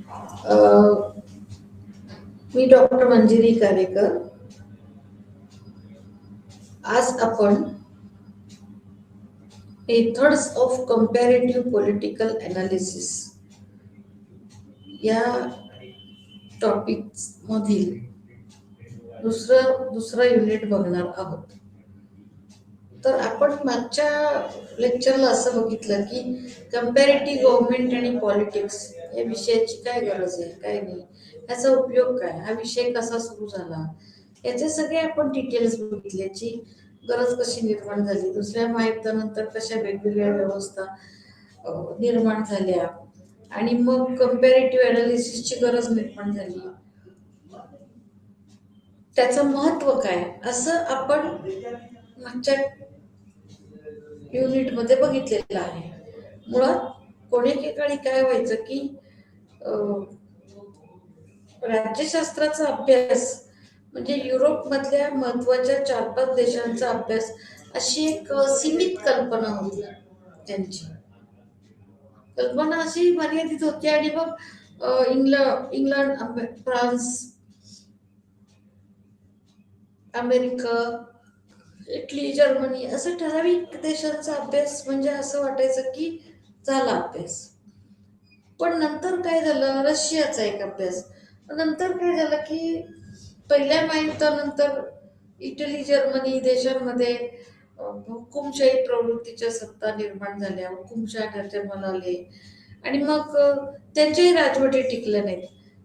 अ, मी doctor Manjiri Karekar. आज आपण methods of comparative political analysis या टॉपिक मधील दुसरं युनिट बघणार आहोत. तर आपण मागच्या लेक्चरला असं बघितलं की कंपॅरेटिव्ह गव्हर्नमेंट आणि पॉलिटिक्स या विषयाची काय गरज आहे, काय नाही, याचा उपयोग काय, हा विषय कसा सुरू झाला, याचे सगळे आपण डिटेल्स बघितले. याची गरज कशी निर्माण झाली, दुसऱ्या महायुद्धानंतर कशा वेगवेगळ्या व्यवस्था निर्माण झाल्या, आणि मग कंपॅरेटिव्ह अनालिसिसची गरज निर्माण झाली, त्याचं महत्व काय, असं आपण मागच्या युनिट मध्ये बघितलेलं आहे. मुळात कोणी काळी काय व्हायचं की राज्यशास्त्राचा अभ्यास म्हणजे युरोप मधल्या महत्वाच्या 4-5 देशांचा अभ्यास, अशी एक सीमित कल्पना होती. त्यांची कल्पना अशी मर्यादित होती. आणि मग England, France, America, Italy, Germany असं ठराविक देशांचा अभ्यास म्हणजे असं वाटायचं की झाला अभ्यास. पण नंतर काय झालं, रशियाचा एक अभ्यास. नंतर काय झालं की पहिल्या महायुद्धानंतर इटली, जर्मनी देशांमध्ये हुकुमशाही प्रवृत्तीच्या सत्ता निर्माण झाल्या, हुकुमशाह जन्माला आले, आणि मग त्यांच्याही राजवटी टिकल्या नाहीत.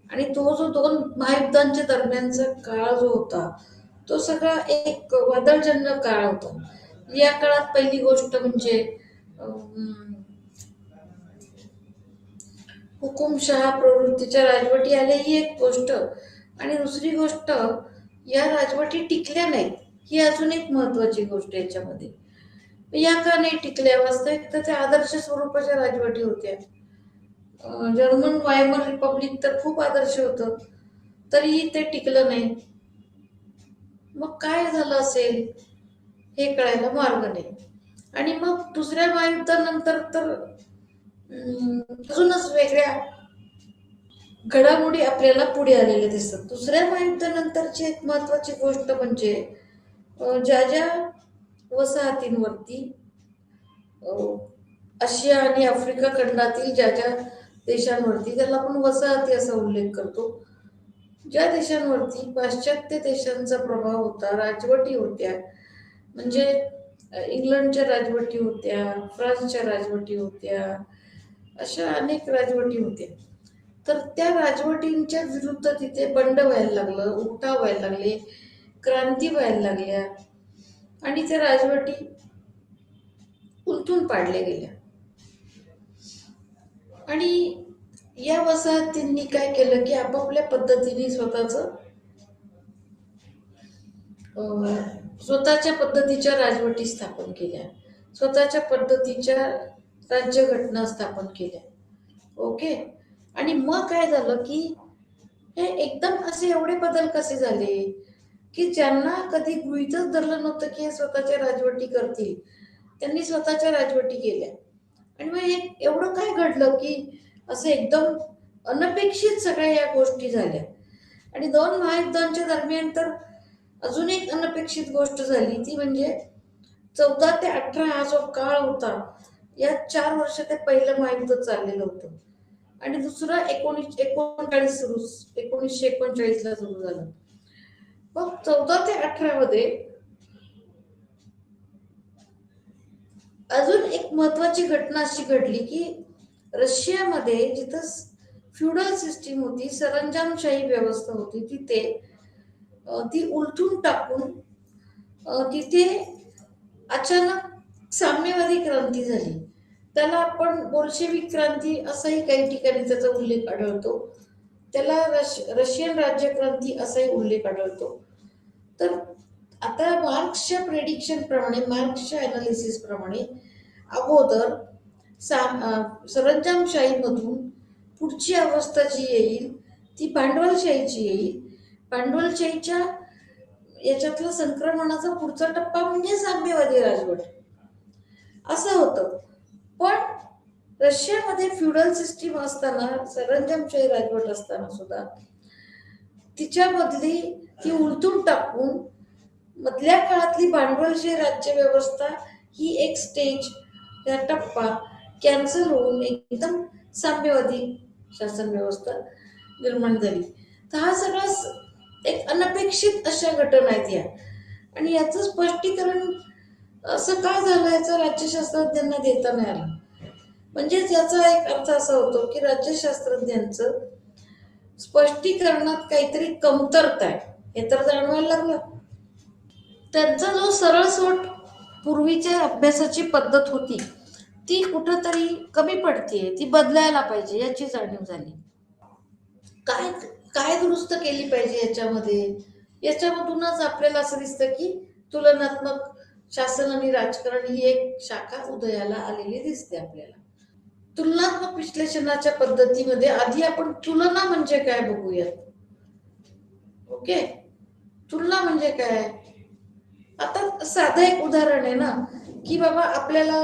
आणि तो जो 2 महायुद्धांच्या दरम्यानचा काळ जो होता, तो सगळा एक वादळजन्य काळ होता. या काळात पहिली गोष्ट म्हणजे हुकुमशहा प्रवृत्तीच्या राजवटी आल्या, ही एक गोष्ट. आणि दुसरी गोष्ट, या राजवटी टिकल्या नाहीत, ही अजून एक महत्वाची गोष्ट याच्यामध्ये. या का नाही टिकल्या, वास्तविक तर त्या आदर्श स्वरूपाच्या राजवटी होत्या. जर्मन वायमर रिपब्लिक तर खूप आदर्श होतं, तरीही ते टिकलं नाही. मग काय झालं असेल हे कळायला मार्ग नाही. आणि मग दुसऱ्या महायुद्धानंतर तर अजूनच वेगळ्या घडामोडी आपल्याला पुढे आलेल्या दिसतात. दुसऱ्या महायुद्धानंतरची एक महत्वाची गोष्ट म्हणजे ज्या ज्या वसाहतींवरती आशिया आणि आफ्रिका खंडातील ज्या ज्या देशांवरती, त्याला आपण वसाहती असा उल्लेख करतो, ज्या देशांवरती पाश्चात्य देशांचा प्रभाव होता, राजवटी होत्या, म्हणजे इंग्लंडच्या राजवटी होत्या, फ्रान्सच्या राजवटी होत्या, अशा अनेक राजवटी होत्या. तर त्या राजवटींच्या विरुद्ध तिथे बंड व्हायला लागलं, उठाव व्हायला लागले, क्रांती व्हायला लागल्या, आणि त्या राजवटी उलथून पाडल्या गेल्या. आणि या वसाहतींनी काय केलं की आपापल्या पद्धतीने स्वतःच्या पद्धतीच्या राजवटी स्थापन केल्या, स्वतःच्या पद्धतीच्या राज्यघटना स्थापन केल्या. ओके. आणि मग काय झालं की हे एकदम असे एवढे बदल कसे झाले की ज्यांना कधी गृहीतच धरलं नव्हतं की हे स्वतःच्या राजवटी करतील, त्यांनी स्वतःच्या राजवटी केल्या. आणि मग हे एवढं काय घडलं की असं एकदम अनपेक्षित सगळ्या या गोष्टी झाल्या. आणि 2 महायुद्धांच्या दरम्यान तर अजून एक अनपेक्षित गोष्ट झाली, ती म्हणजे 14 ते 18 हा जो काळ होता, या 4 वर्ष ते पहिलं महायुद्ध चाललेलं होतं, आणि दुसरं 1939 ला सुरू झालं. मग 14 ते 18 मध्ये अजून एक महत्वाची घटना अशी घडली की रशियामध्ये जिथं फ्युडल सिस्टीम होती, सरंजामशाही व्यवस्था होती, तिथे ती उलटून टाकून तिथे अचानक साम्यवादी क्रांती झाली. त्याला आपण बोल्शेविक क्रांती असाही काही ठिकाणी त्याचा उल्लेख आढळतो, त्याला रशियन राज्यक्रांती असाही उल्लेख आढळतो. तर आता मार्क्सच्या प्रेडिक्शन प्रमाणे, मार्क्सच्या अनालिसिस प्रमाणे, अगोदर सरंजामशाहीमधून पुढची अवस्था जी येईल ती भांडवलशाहीची येईल. भांडवलशाहीच्या याच्यातला संक्रमणाचा पुढचा टप्पा म्हणजे साम्यवादी राजवट, असं होतं. पण रशियामध्ये फ्युडल सिस्टीम असताना, सरंजामशाही राजवट असताना सुद्धा तिच्यामधली ती उलथून टाकून मधल्या काळातली भांडवलशाही राज्य व्यवस्था ही एक स्टेज, या टप्पा कॅन्सल होऊन एकदम साम्यवादी शासन व्यवस्था निर्माण झाली. तर हा सगळा एक अनपेक्षित अशा घटना आहेत या. आणि याचं स्पष्टीकरण असं का झालं याचा राज्यशास्त्रज्ञांना देता नाही आलं. म्हणजेच याचा एक अर्थ असा होतो की राज्यशास्त्रज्ञांचं स्पष्टीकरणात काहीतरी कमतरता आहे हे तर जाणवायला लागलं. त्यांचा जो सरळसोट पूर्वीच्या अभ्यासाची पद्धत होती ती कुठंतरी कमी पडतीये, ती बदलायला पाहिजे याची जाणीव झाली. काय काय दुरुस्त केली पाहिजे याच्यामध्ये, याच्यामधूनच आपल्याला असं दिसतं की तुलनात्मक शासन आणि राजकारण ही एक शाखा उदयाला आलेली दिसते आपल्याला. तुलनात्मक विश्लेषणाच्या पद्धतीमध्ये आधी आपण तुलना म्हणजे काय बघूयात. ओके, तुलना म्हणजे काय. आता साधं एक उदाहरण आहे ना, की बाबा आपल्याला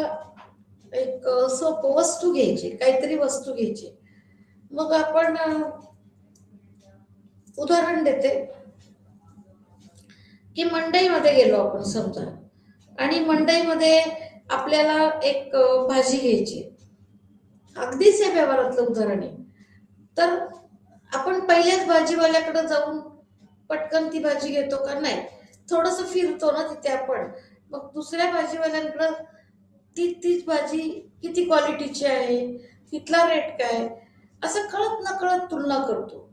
एक सोपं वस्तू घ्यायची, काहीतरी वस्तू घ्यायची. मग आपण उदाहरण देते की मंडईमध्ये गेलो आपण समजा, आणि मंडईमध्ये आपल्याला एक भाजी घ्यायची. अगदीच हे व्यवहारातलं उदाहरण आहे. तर आपण पहिल्याच भाजीवाल्याकडे जाऊन पटकन ती भाजी घेतो का, नाही, थोडस फिरतो ना तिथे आपण. मग दुसऱ्या भाजीवाल्यांकडं तीच भाजी किती क्वालिटीची आहे, तिथला रेट काय, असं कळत नकळत तुलना करतो.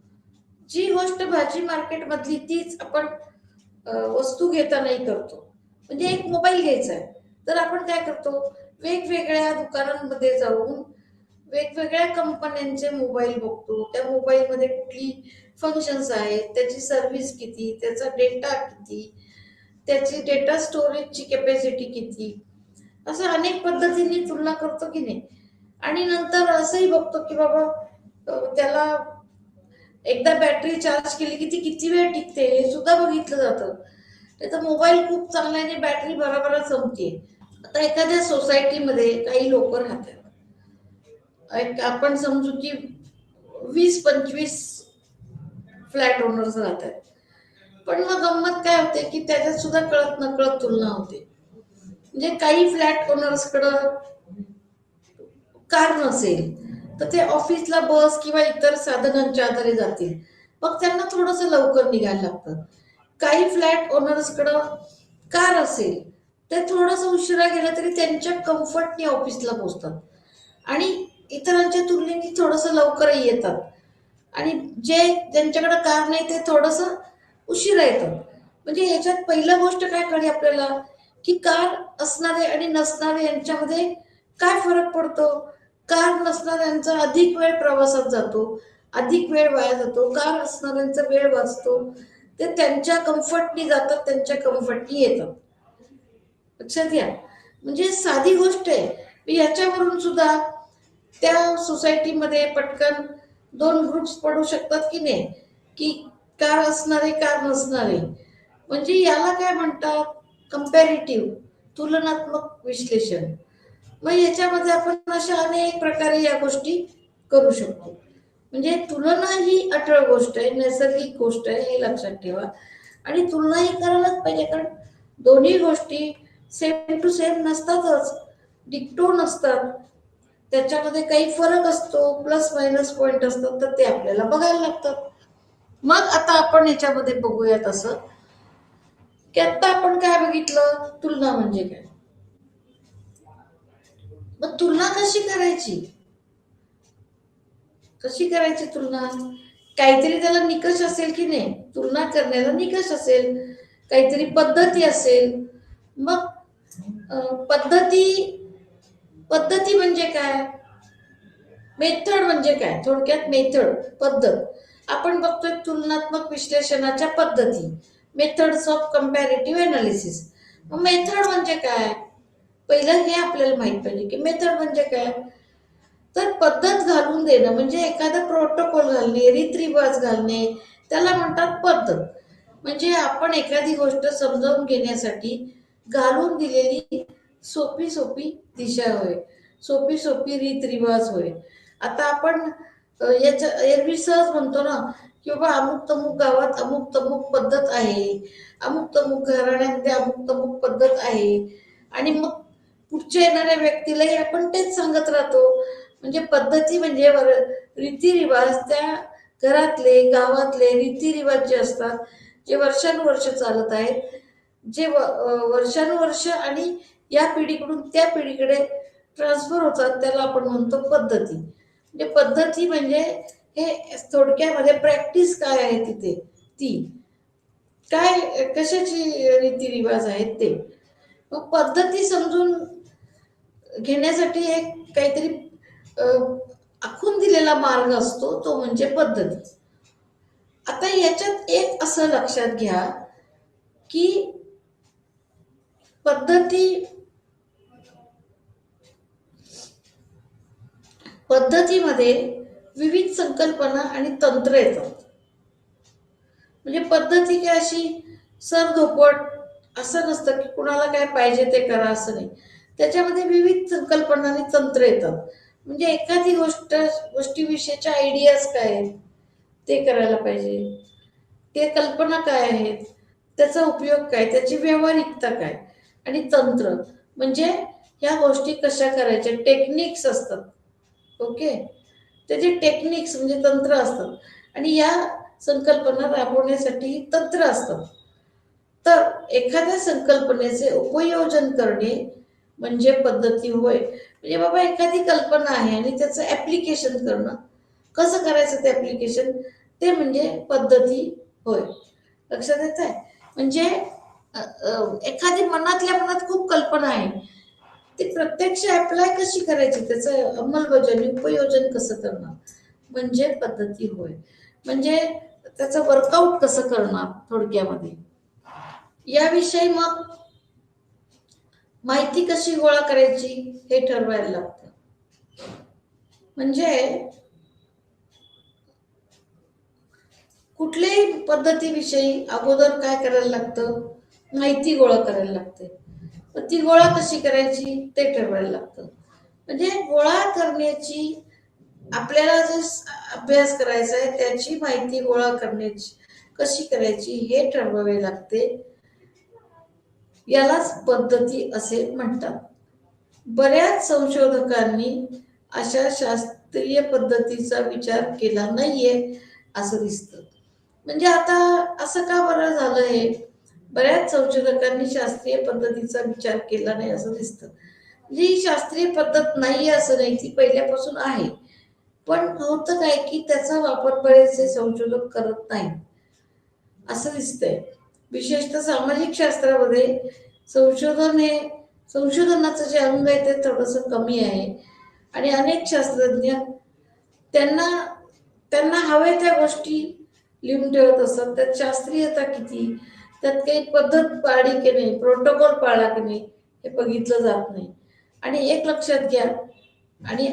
जी गोष्ट भाजी मार्केट मधली तीच आपण वस्तू घेतानाही करतो. म्हणजे एक मोबाईल घ्यायचा आहे तर आपण काय करतो, वेगवेगळ्या दुकानांमध्ये जाऊन वेगवेगळ्या कंपन्यांचे मोबाईल बघतो. त्या मोबाईलमध्ये कुठली फंक्शन्स आहेत, त्याची सर्व्हिस किती, त्याचा डेटा किती, त्याची डेटा स्टोरेजची कॅपॅसिटी किती, असं अनेक पद्धतींनी तुलना करतो की नाही. आणि नंतर असंही बघतो की बाबा त्याला एकदा बॅटरी चार्ज केली की ती किती वेळ टिकते हे सुद्धा बघितलं जातं. त्याचा मोबाईल खूप चांगला आहे आणि बॅटरी बरोबर संपते. आता एखाद्या सोसायटीमध्ये काही लोक राहतात, आपण समजू की 20-25 फ्लॅट ओनर्स राहतात. पण मग गंमत काय होते की त्याच्यात सुद्धा कळत नकळत तुलना होते. म्हणजे काही फ्लॅट ओनर्सकडं कार नसेल तर ते ऑफिसला बस किंवा इतर साधनांच्या आधारे जातील, मग त्यांना थोडस लवकर निघायला लागतं. काही फ्लॅट ओनर्सकडं कार असेल ते थोडस उशिरा गेलं तरी त्यांच्या कम्फर्टने ऑफिसला पोहोचतात, आणि इतरांच्या तुलनेने थोडस लवकरही येतात. आणि ज्यांच्याकडे कार नाही ते थोडस उशिरा येतात. म्हणजे याच्यात पहिलं गोष्ट काय कळली आपल्याला, की कार असणारे आणि नसणारे यांच्यामध्ये काय फरक पडतो. कार नसणाऱ्यांचा अधिक वेळ प्रवासात जातो, अधिक वेळ वाया जातो. कार असणाऱ्यांचा वेळ वाचतो, ते त्यांच्या कम्फर्टनी जातात, त्यांच्या कम्फर्टनी येतात. लक्षात घ्या, म्हणजे साधी गोष्ट आहे. याच्यावरून सुद्धा त्या सोसायटीमध्ये पटकन 2 ग्रुप्स पडू शकतात की नाही, की कार असणारे कार नसणारे. म्हणजे याला काय म्हणतात, कंपॅरेटिव्ह, तुलनात्मक विश्लेषण. मग याच्यामध्ये आपण अशा अनेक प्रकारे या गोष्टी करू शकतो. म्हणजे तुलना ही अटळ गोष्ट आहे, नैसर्गिक गोष्ट आहे, हे लक्षात ठेवा. आणि तुलनाही करायलाच पाहिजे, कारण दोन्ही गोष्टी सेम टू सेम नसतातच, डिक्टो नसतात. त्याच्यामध्ये काही फरक असतो, प्लस मायनस पॉइंट असतात, तर ते आपल्याला बघायला लागतात. मग आता आपण याच्यामध्ये बघूयात असं की आता आपण काय बघितलं, तुलना म्हणजे काय. मग तुलना कशी करायची, कशी करायची तुलना. काहीतरी त्याला निकष असेल की नाही, तुलना करण्याला निकष असेल, काहीतरी पद्धती असेल. मग पद्धती म्हणजे काय, मेथड म्हणजे काय, थोडक्यात मेथड, पद्धत. आपण बघतोय तुलनात्मक विश्लेषणाच्या पद्धती, मेथड्स ऑफ कंपॅरेटिव्ह अनालिसिस. मग मेथड म्हणजे काय, पहिलं हे आपल्याला माहित पाहिजे की मेथड म्हणजे काय. तर पद्धत घालून देणं म्हणजे एखादा प्रोटोकॉल घालणे, रीतरिवाज घालणे, त्याला म्हणतात पद्धत. म्हणजे आपण एखादी गोष्ट समजावून घेण्यासाठी घालून दिलेली सोपी दिशा होय. सोपी सोपी रीतरिवाज होय. आता आपण याच्या एरवी सहज म्हणतो ना की बाबा अमुक तमुक गावात अमुक तमुक पद्धत आहे, अमुक तमुक घराण्यामध्ये अमुक तमुक पद्धत आहे, आणि मग पुढच्या येणाऱ्या व्यक्तीलाही आपण तेच सांगत राहतो. म्हणजे पद्धती म्हणजे रीतिरिवाज, त्या घरातले गावातले रीतिरिवाज जे असतात, जे वर्षानुवर्ष चालत आहेत, जे वर्षानुवर्ष आणि या पिढीकडून त्या पिढीकडे ट्रान्सफर होतात, त्याला आपण म्हणतो पद्धती. म्हणजे पद्धती म्हणजे हे थोडक्यामध्ये प्रॅक्टिस काय आहे तिथे, ती काय कशाची रीतिरिवाज आहेत ते. मग पद्धती समजून घेण्यासाठी एक काहीतरी आखून दिलेला मार्ग असतो, तो म्हणजे पद्धती. आता याच्यात एक असं लक्षात घ्या की पद्धतीमध्ये विविध संकल्पना आणि तंत्र येतात. म्हणजे पद्धती काय अशी सरधोपट असं नसतं की कुणाला काय पाहिजे ते करा, असं नाही. त्याच्यामध्ये विविध संकल्पना आणि तंत्र येतात. म्हणजे एखादी गोष्टीविषयीच्या आयडियाज काय आहेत ते करायला पाहिजे, ते कल्पना काय आहेत, त्याचा उपयोग काय, त्याची व्यावहारिकता काय, आणि तंत्र म्हणजे ह्या गोष्टी कशा करायच्या, टेक्निक्स असतात. ओके, त्याचे टेक्निक्स म्हणजे तंत्र असतात, आणि या संकल्पना राबवण्यासाठी तंत्र असतात. तर एखाद्या संकल्पनेचे उपयोजन करणे म्हणजे पद्धती होय. म्हणजे बाबा एखादी कल्पना आहे आणि त्याचं ऍप्लिकेशन करणं, कसं करायचं ते ऍप्लिकेशन, ते म्हणजे पद्धती होय. लक्षात येत आहे? म्हणजे एखादी मनातल्या मनात खूप कल्पना आहे, ती प्रत्यक्ष अप्लाय कशी करायची, त्याचं अंमलबजावणी उपयोजन कसं करणार म्हणजे पद्धती होय. म्हणजे त्याचं वर्कआउट कसं करणार थोडक्यामध्ये, याविषयी मग माहिती कशी गोळा करायची हे ठरवायला लागतं. म्हणजे कुठल्याही पद्धतीविषयी अगोदर काय करायला लागतं, माहिती गोळा करायला लागते. ती गोळा कशी करायची ते ठरवायला लागतं. म्हणजे गोळा करण्याची, आपल्याला जे अभ्यास करायचा आहे त्याची माहिती गोळा करण्याची कशी करायची हे ठरवावे लागते. यालाच पद्धती असे म्हणतात. बऱ्याच संशोधकांनी अशा शास्त्रीय पद्धतीचा विचार केला नाहीये असं दिसतं. म्हणजे आता असं का बरं झालंय, बऱ्याच संशोधकांनी शास्त्रीय पद्धतीचा विचार केला नाही असं दिसतं. म्हणजे ही शास्त्रीय पद्धत नाहीये असं नाही, ती पहिल्यापासून आहे. पण होतं काय की त्याचा वापर बरेचसे संशोधक करत नाही असं दिसतंय. विशेषतः सामाजिक शास्त्रामध्ये संशोधनाचं जे अंग आहे ते थोडंसं कमी आहे, आणि अनेक शास्त्रज्ञ त्यांना त्यांना हवे त्या गोष्टी लिहून ठेवत असतात. त्यात शास्त्रीयता किती, त्यात काही पद्धत पाळली की नाही, प्रोटोकॉल पाळला की नाही हे बघितलं जात नाही. आणि एक लक्षात घ्या, आणि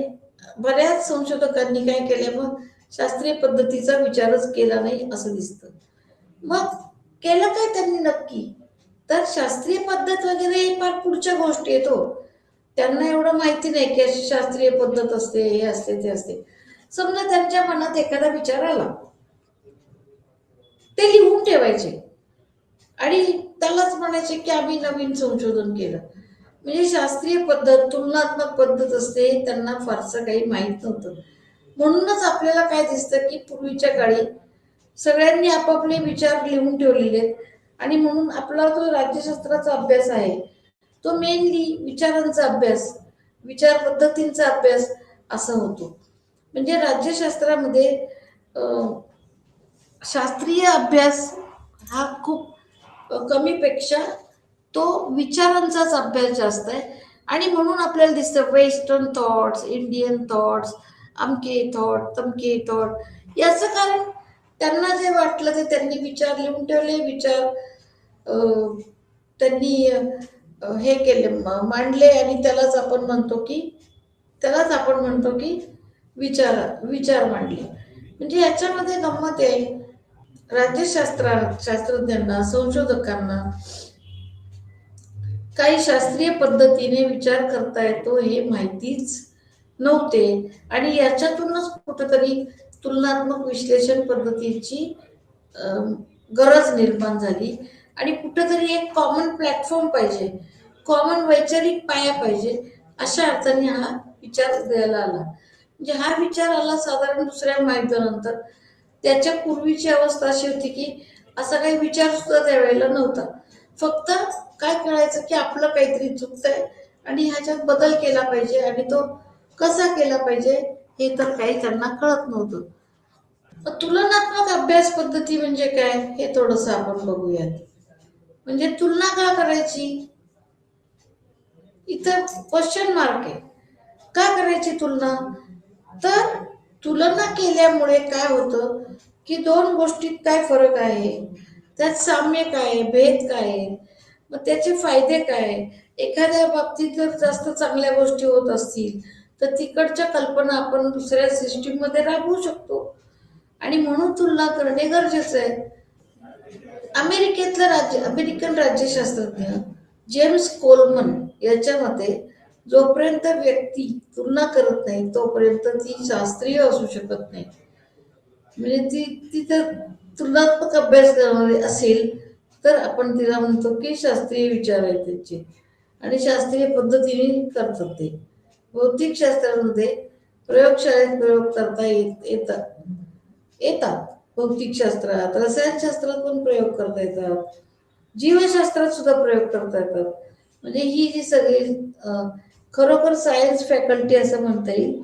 बऱ्याच संशोधकांनी काय केलं, मग शास्त्रीय पद्धतीचा विचारच केला नाही असं दिसतं. मग केलं काय त्यांनी नक्की, तर शास्त्रीय पद्धत वगैरे फार पुढच्या गोष्टी येतो. त्यांना एवढं माहिती नाही की अशी शास्त्रीय पद्धत असते, हे असते ते असते. समजा त्यांच्या मनात एखादा विचार आला, ते लिहून ठेवायचे आणि त्यालाच म्हणायचे की आम्ही नवीन संशोधन केलं. म्हणजे शास्त्रीय पद्धत तुलनात्मक पद्धत असते, त्यांना फारसं काही माहीत नव्हतं. म्हणूनच आपल्याला काय दिसतं की पूर्वीच्या काळी सगळ्यांनी आपापले विचार लिहून ठेवलेले आहेत, आणि म्हणून आपला जो राज्यशास्त्राचा अभ्यास आहे तो मेनली विचारांचा अभ्यास, विचार पद्धतींचा अभ्यास असा होतो. म्हणजे राज्यशास्त्रामध्ये शास्त्रीय अभ्यास हा खूप कमीपेक्षा तो विचारांचाच अभ्यास जास्त आहे. आणि म्हणून आपल्याला दिसतं वेस्टर्न थॉट्स, इंडियन थॉट्स, अमके थॉट, तमके थॉट. याचं कारण त्यांना जे वाटलं ते त्यांनी विचार लिहून ठेवले, विचार त्यांनी हे केले, मांडले, आणि त्यालाच आपण म्हणतो की विचार मांडले. म्हणजे याच्यामध्ये गंमत आहे, राज्यशास्त्रज्ञांना, संशोधकांना काही शास्त्रीय पद्धतीने विचार करता येतो हे माहितीच नव्हते आणि याच्यातूनच कुठेतरी तुलनात्मक विश्लेषण पद्धतीची गरज निर्माण झाली आणि कुठेतरी एक कॉमन प्लॅटफॉर्म पाहिजे, कॉमन वैचारिक पाया पाहिजे, अशा अर्थाने हा विचार द्यायला आला. म्हणजे हा विचार आला साधारण दुसऱ्या महायुद्धानंतर. त्याच्या पूर्वीची अवस्था अशी होती की असा काही विचार सुद्धा त्यावेळेला नव्हता. फक्त काय कळायचं की आपलं काहीतरी चुकतंय आणि ह्याच्यात बदल केला पाहिजे आणि तो कसा केला पाहिजे हे तर काही त्यांना कळत नव्हतं. तुलनात्मक अभ्यास पद्धती म्हणजे काय हे थोडंसं आपण बघूयात. म्हणजे तुलना का करायची, इथं क्वेश्चन मार्क आहे. का करायची तुलना? तर तुलना केल्यामुळे काय होतं की दोन गोष्टीत काय फरक आहे, त्यात साम्य काय आहे, भेद काय आहे, मग त्याचे फायदे काय. एखाद्या बाबतीत जर जास्त चांगल्या गोष्टी होत असतील तर तिकडच्या कल्पना आपण दुसऱ्या सिस्टीम मध्ये राबवू शकतो आणि म्हणून तुलना करणे गरजेचं आहे. अमेरिकन राज्यशास्त्रज्ञ जेम्स कोलमन याच्या मते जोपर्यंत व्यक्ती तुलना करत नाही तोपर्यंत ती शास्त्रीय असू शकत नाही. म्हणजे ती तिथं तुलनात्मक अभ्यास करणारी असेल तर आपण तिला म्हणतो की शास्त्रीय विचार आहे त्यांचे आणि शास्त्रीय पद्धतीने करतात ते. भौतिक शास्त्रामध्ये प्रयोगशाळेत प्रयोग करता येतात. भौतिकशास्त्रात, रसायनशास्त्रात पण प्रयोग करता येतात, जीवशास्त्रात सुद्धा प्रयोग करता येतात. म्हणजे ही जी सगळी खरोखर सायन्स फॅकल्टी असं म्हणता येईल.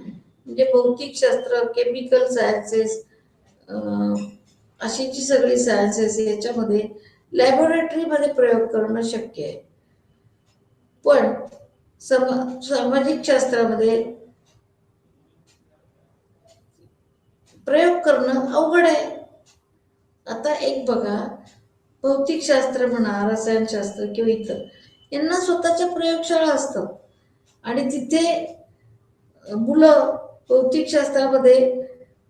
म्हणजे भौतिकशास्त्र, केमिकल सायन्सेस, अशी जी सगळी सायन्सेस याच्यामध्ये लॅबोरेटरीमध्ये प्रयोग करणं शक्य आहे. पण सामाजिक शास्त्रामध्ये प्रयोग करणं अवघड आहे. आता एक बघा, भौतिकशास्त्र म्हणा, रसायनशास्त्र किंवा इतर यांना स्वतःच्या प्रयोगशाळा असतात आणि तिथे मुलं भौतिकशास्त्रामध्ये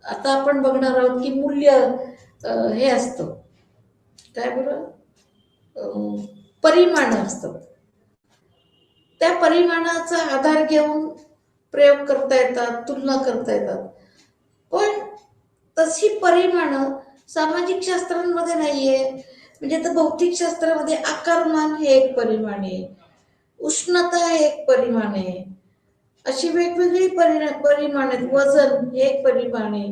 आता आपण बघणार आहोत की मूल्य हे असतं काय बरं, परिमाण असतं. त्या परिमाणाचा आधार घेऊन प्रयोग करता येतात, तुलना करता येतात. पण तशी परिमाणं सामाजिक शास्त्रांमध्ये नाहीये. म्हणजे आता भौतिक शास्त्रामध्ये आकारमान हे एक परिमाण आहे, उष्णता हे एक परिमाण आहे, अशी वेगवेगळी परिमाण आहेत. वजन हे एक परिमाण आहे.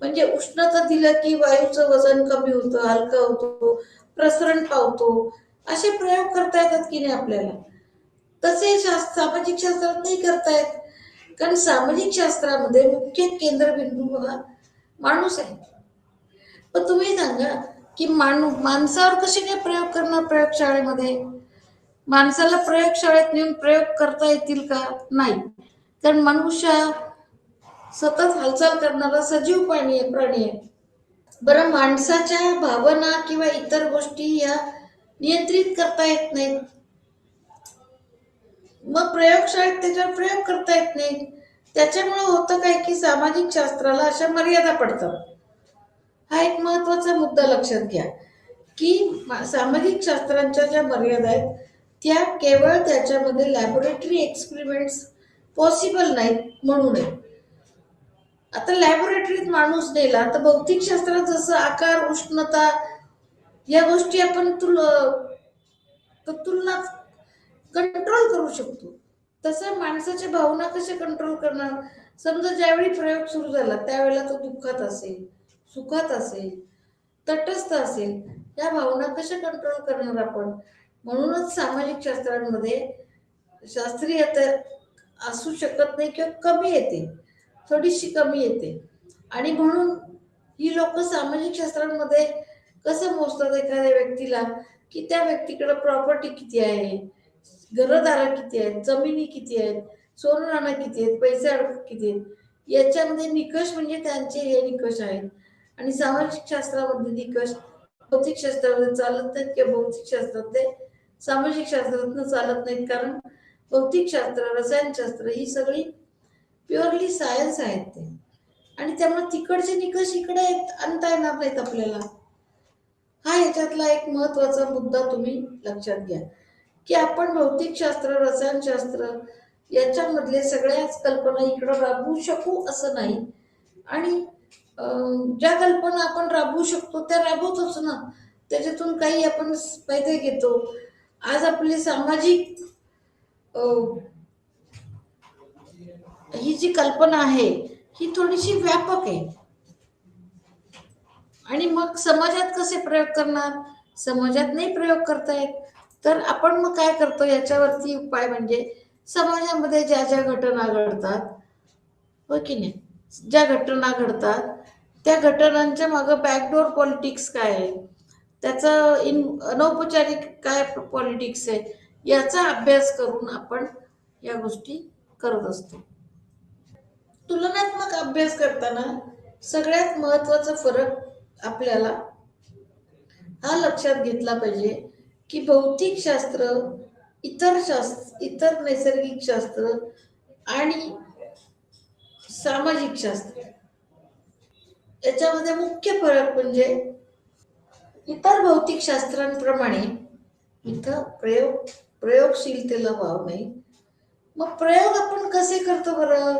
म्हणजे उष्णता दिलं की वायूचं वजन कमी होतं, हलका होतो, प्रसरण पावतो, असे प्रयोग करता येतात की नाही आपल्याला. तसे सामाजिक शास्त्रात नाही करतायत. कारण सामाजिक शास्त्रामध्ये मुख्य केंद्रबिंदू हा माणूस आहे. पण तुम्ही सांगा की माणसावर कसे काय प्रयोग करणार प्रयोगशाळेमध्ये? माणसाला प्रयोगशाळेत नेऊन प्रयोग करता येतील का? नाही. कारण मनुष्य सतत हालचाल करणारा सजीव प्राणी आहे. बरं, माणसाच्या भावना किंवा इतर गोष्टी या नियंत्रित करता येत नाहीत, मग प्रयोगशाळेत त्याच्यावर प्रयोग करता येत नाही. त्याच्यामुळे होतं काय की सामाजिक शास्त्राला अशा मर्यादा पडतात. हा एक महत्वाचा मुद्दा लक्षात घ्या की सामाजिक शास्त्रांच्या ज्या मर्यादा आहेत त्या केवळ त्याच्यामध्ये लॅबोरेटरी एक्सपेरिमेंट्स पॉसिबल नाहीत म्हणून आहे. आता लॅबोरेटरीत माणूस नेला तर भौतिक शास्त्रात जसं आकार, उष्णता या गोष्टी आपण तुलना कंट्रोल करू शकतो, तसं माणसाच्या भावना कशा कंट्रोल करणार? समजा ज्यावेळी प्रयोग सुरू झाला त्यावेळेला तो दुःखात असेल, सुखात असेल, तटस्थ असेल, या भावना कशा कंट्रोल करणार आपण? म्हणूनच सामाजिक शास्त्रांमध्ये शास्त्रीयता असू शकत नाही किंवा कमी येते, थोडीशी कमी येते. आणि म्हणून ही लोक सामाजिक शास्त्रांमध्ये कसं मोजतात एखाद्या व्यक्तीला की त्या व्यक्तीकडे प्रॉपर्टी किती आहे, घरदारा किती आहेत, जमिनी किती आहेत, सोनं नाणं किती आहेत, पैसे अडक किती आहेत, याच्यामध्ये निकष म्हणजे त्यांचे हे निकष आहेत. आणि सामाजिक शास्त्रामध्ये निकष भौतिक शास्त्रामध्ये चालत नाहीत किंवा भौतिक शास्त्रातले सामाजिक शास्त्रातनं चालत नाहीत. कारण भौतिकशास्त्र, रसायनशास्त्र ही सगळी प्युअरली सायन्स आहेत ते, आणि त्यामुळे तिकडचे निकष इकडे आणता येणार नाहीत आपल्याला. हा याच्यातला एक महत्वाचा मुद्दा तुम्ही लक्षात घ्या की आपण भौतिकशास्त्र, रसायनशास्त्र याच्यामधले सगळ्याच कल्पना इकडं राबवू शकू असं नाही. आणि ज्या कल्पना आपण राबवू शकतो त्या राबवतोच ना, त्याच्यातून काही आपण फायदे घेतो. आज आपली सामाजिक ही जी कल्पना आहे ही थोडीशी व्यापक आहे. आणि मग समाजात कसे प्रयोग करणार? समाजात नाही प्रयोग करतायत, तर आपण मग काय करतो याच्यावरती उपाय म्हणजे समाजामध्ये ज्या ज्या घटना घडतात, हो की नाही, ज्या घटना घडतात त्या घटनांच्या मागं बॅकडोर पॉलिटिक्स काय आहे, त्याचं अनौपचारिक काय पॉलिटिक्स आहे, याचा अभ्यास करून आपण या गोष्टी करत असतो. तुलनात्मक अभ्यास करताना सगळ्यात महत्वाचा फरक आपल्याला हा लक्षात घेतला पाहिजे की भौतिकशास्त्र, इतर नैसर्गिक शास्त्र आणि सामाजिक शास्त्र याच्यामध्ये मुख्य फरक म्हणजे इतर भौतिक शास्त्रांप्रमाणे इथं प्रयोगशीलतेला वाव नाही. मग प्रयोग आपण कसे करतो बरं?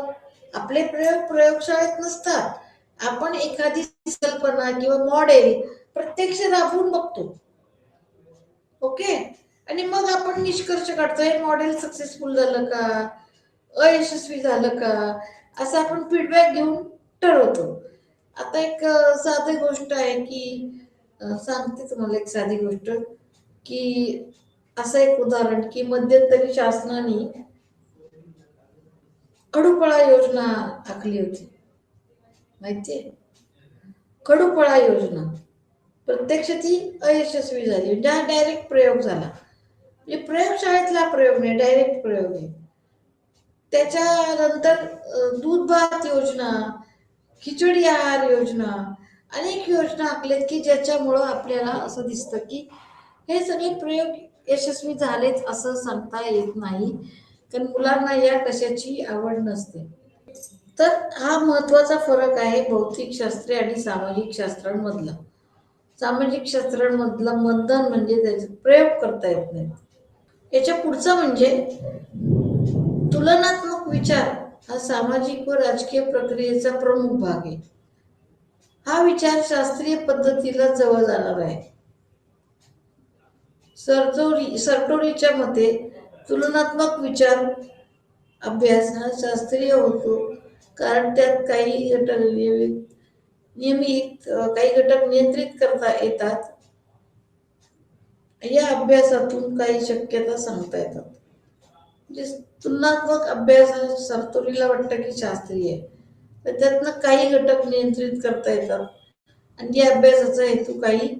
आपले प्रयोग प्रयोगशाळेत नसतात. आपण एखादी कल्पना किंवा मॉडेल प्रत्यक्ष राबवून बघतो. ओके, आणि मग आपण निष्कर्ष काढतो हे मॉडेल सक्सेसफुल झालं का, अयशस्वी झालं का, असं आपण फीडबॅक घेऊन ठरवतो. आता एक साधी गोष्ट आहे की सांगते तुम्हाला एक साधी गोष्ट की असं एक उदाहरण की मध्यंतरी शासनाने कडूपळा योजना आखली होती, माहितीये? कडूपळा योजना प्रत्यक्ष ती अयशस्वी झाली, म्हणजे हा डायरेक्ट प्रयोग झाला, म्हणजे प्रयोगशाळेतला प्रयोग नाही, डायरेक्ट प्रयोग आहे. त्याच्यानंतर दूध भात योजना, खिचडी आहार योजना, अनेक योजना आखल्यात की ज्याच्यामुळं आपल्याला असं दिसतं की हे सगळे प्रयोग यशस्वी झालेच असं सांगता येत नाही, कारण मुलांना या कशाची आवड नसते. तर हा महत्वाचा फरक आहे भौतिक शास्त्रे आणि सामाजिक शास्त्रांमधला. सामाजिक शास्त्रांमधला मतदान म्हणजे त्याचे प्रयोग करता येत नाही. याच्या पुढचा म्हणजे तुलनात्मक विचार हा सामाजिक व राजकीय प्रक्रियेचा प्रमुख भाग आहे. हा विचार शास्त्रीय पद्धतीला जवळ जाणार आहे. सरटोरीच्या मते तुलनात्मक विचार अभ्यास हा शास्त्रीय होतो कारण त्यात काही घटक नियमित काही घटक नियंत्रित करता येतात. या अभ्यासातून काही शक्यता सांगता येतात. म्हणजे तुलनात्मक अभ्यास हा सरतोरीला वाटतं की शास्त्रीय आहे, तर त्यातनं काही घटक नियंत्रित करता येतात आणि या अभ्यासाचा हेतू काही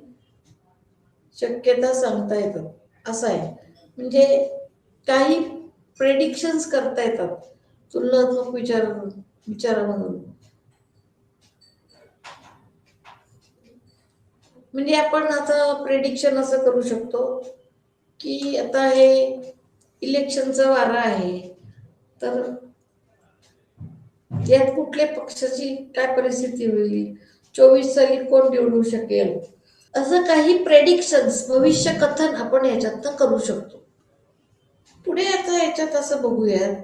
शक्यता सांगता येतात असा आहे. म्हणजे काही प्रेडिक्शन्स करता येतात तुलनात्मक विचारामधून. म्हणजे आपण आता प्रेडिक्शन असं करू शकतो की आता हे इलेक्शनचा वारा आहे, तर यात कुठल्या पक्षाची काय परिस्थिती होईल, 24 साली कोण निवडू शकेल, असं काही प्रेडिक्शन्स, भविष्य कथन आपण याच्यात करू शकतो. पुढे आता याच्यात असं बघूयात,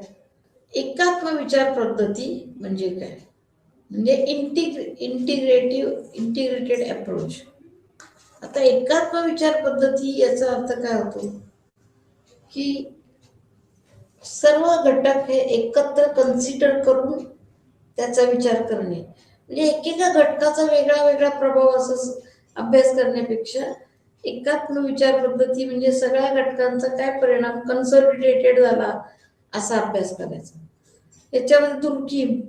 एकात्म विचार पद्धती म्हणजे काय, म्हणजे इंटिग्रेटेड अप्रोच. आता एकात्म विचार पद्धती याचा अर्थ काय होतो की सर्व घटक हे एकत्र कन्सिडर करून त्याचा विचार करणे, म्हणजे एकेका घटकाचा वेगळा वेगळा प्रभाव असं अभ्यास करण्यापेक्षा एकात्म विचार पद्धती म्हणजे सगळ्या घटकांचा काय परिणाम कन्सॉलिडेटेड झाला असा अभ्यास करायचा. याच्यामध्ये दुर्कीम,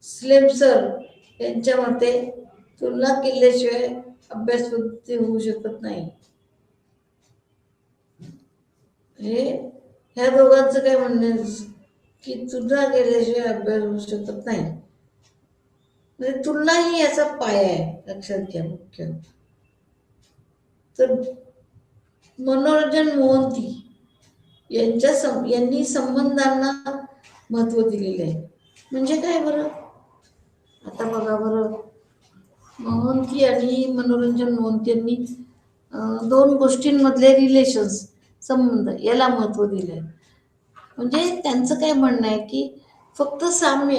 स्लेमसर यांच्या मते तुलना केल्याशिवाय अभ्यास पद्धती होऊ शकत नाही. हे ह्या दोघांचं काय म्हणणं की तुलना केल्याशिवाय अभ्यास होऊ शकत नाही, म्हणजे तुलना ही याचा पाया आहे, लक्षात घ्या मुख्य. तर मनोरंजन मोहंती यांनी संबंधांना महत्व दिलेले आहे. म्हणजे काय बरं, आता बघा बरं, मोहंती आणि मनोरंजन मोहंती यांनी दोन गोष्टींमधले रिलेशन्स संबंध याला महत्व दिलंय. म्हणजे त्यांचं काय म्हणणं आहे की फक्त साम्य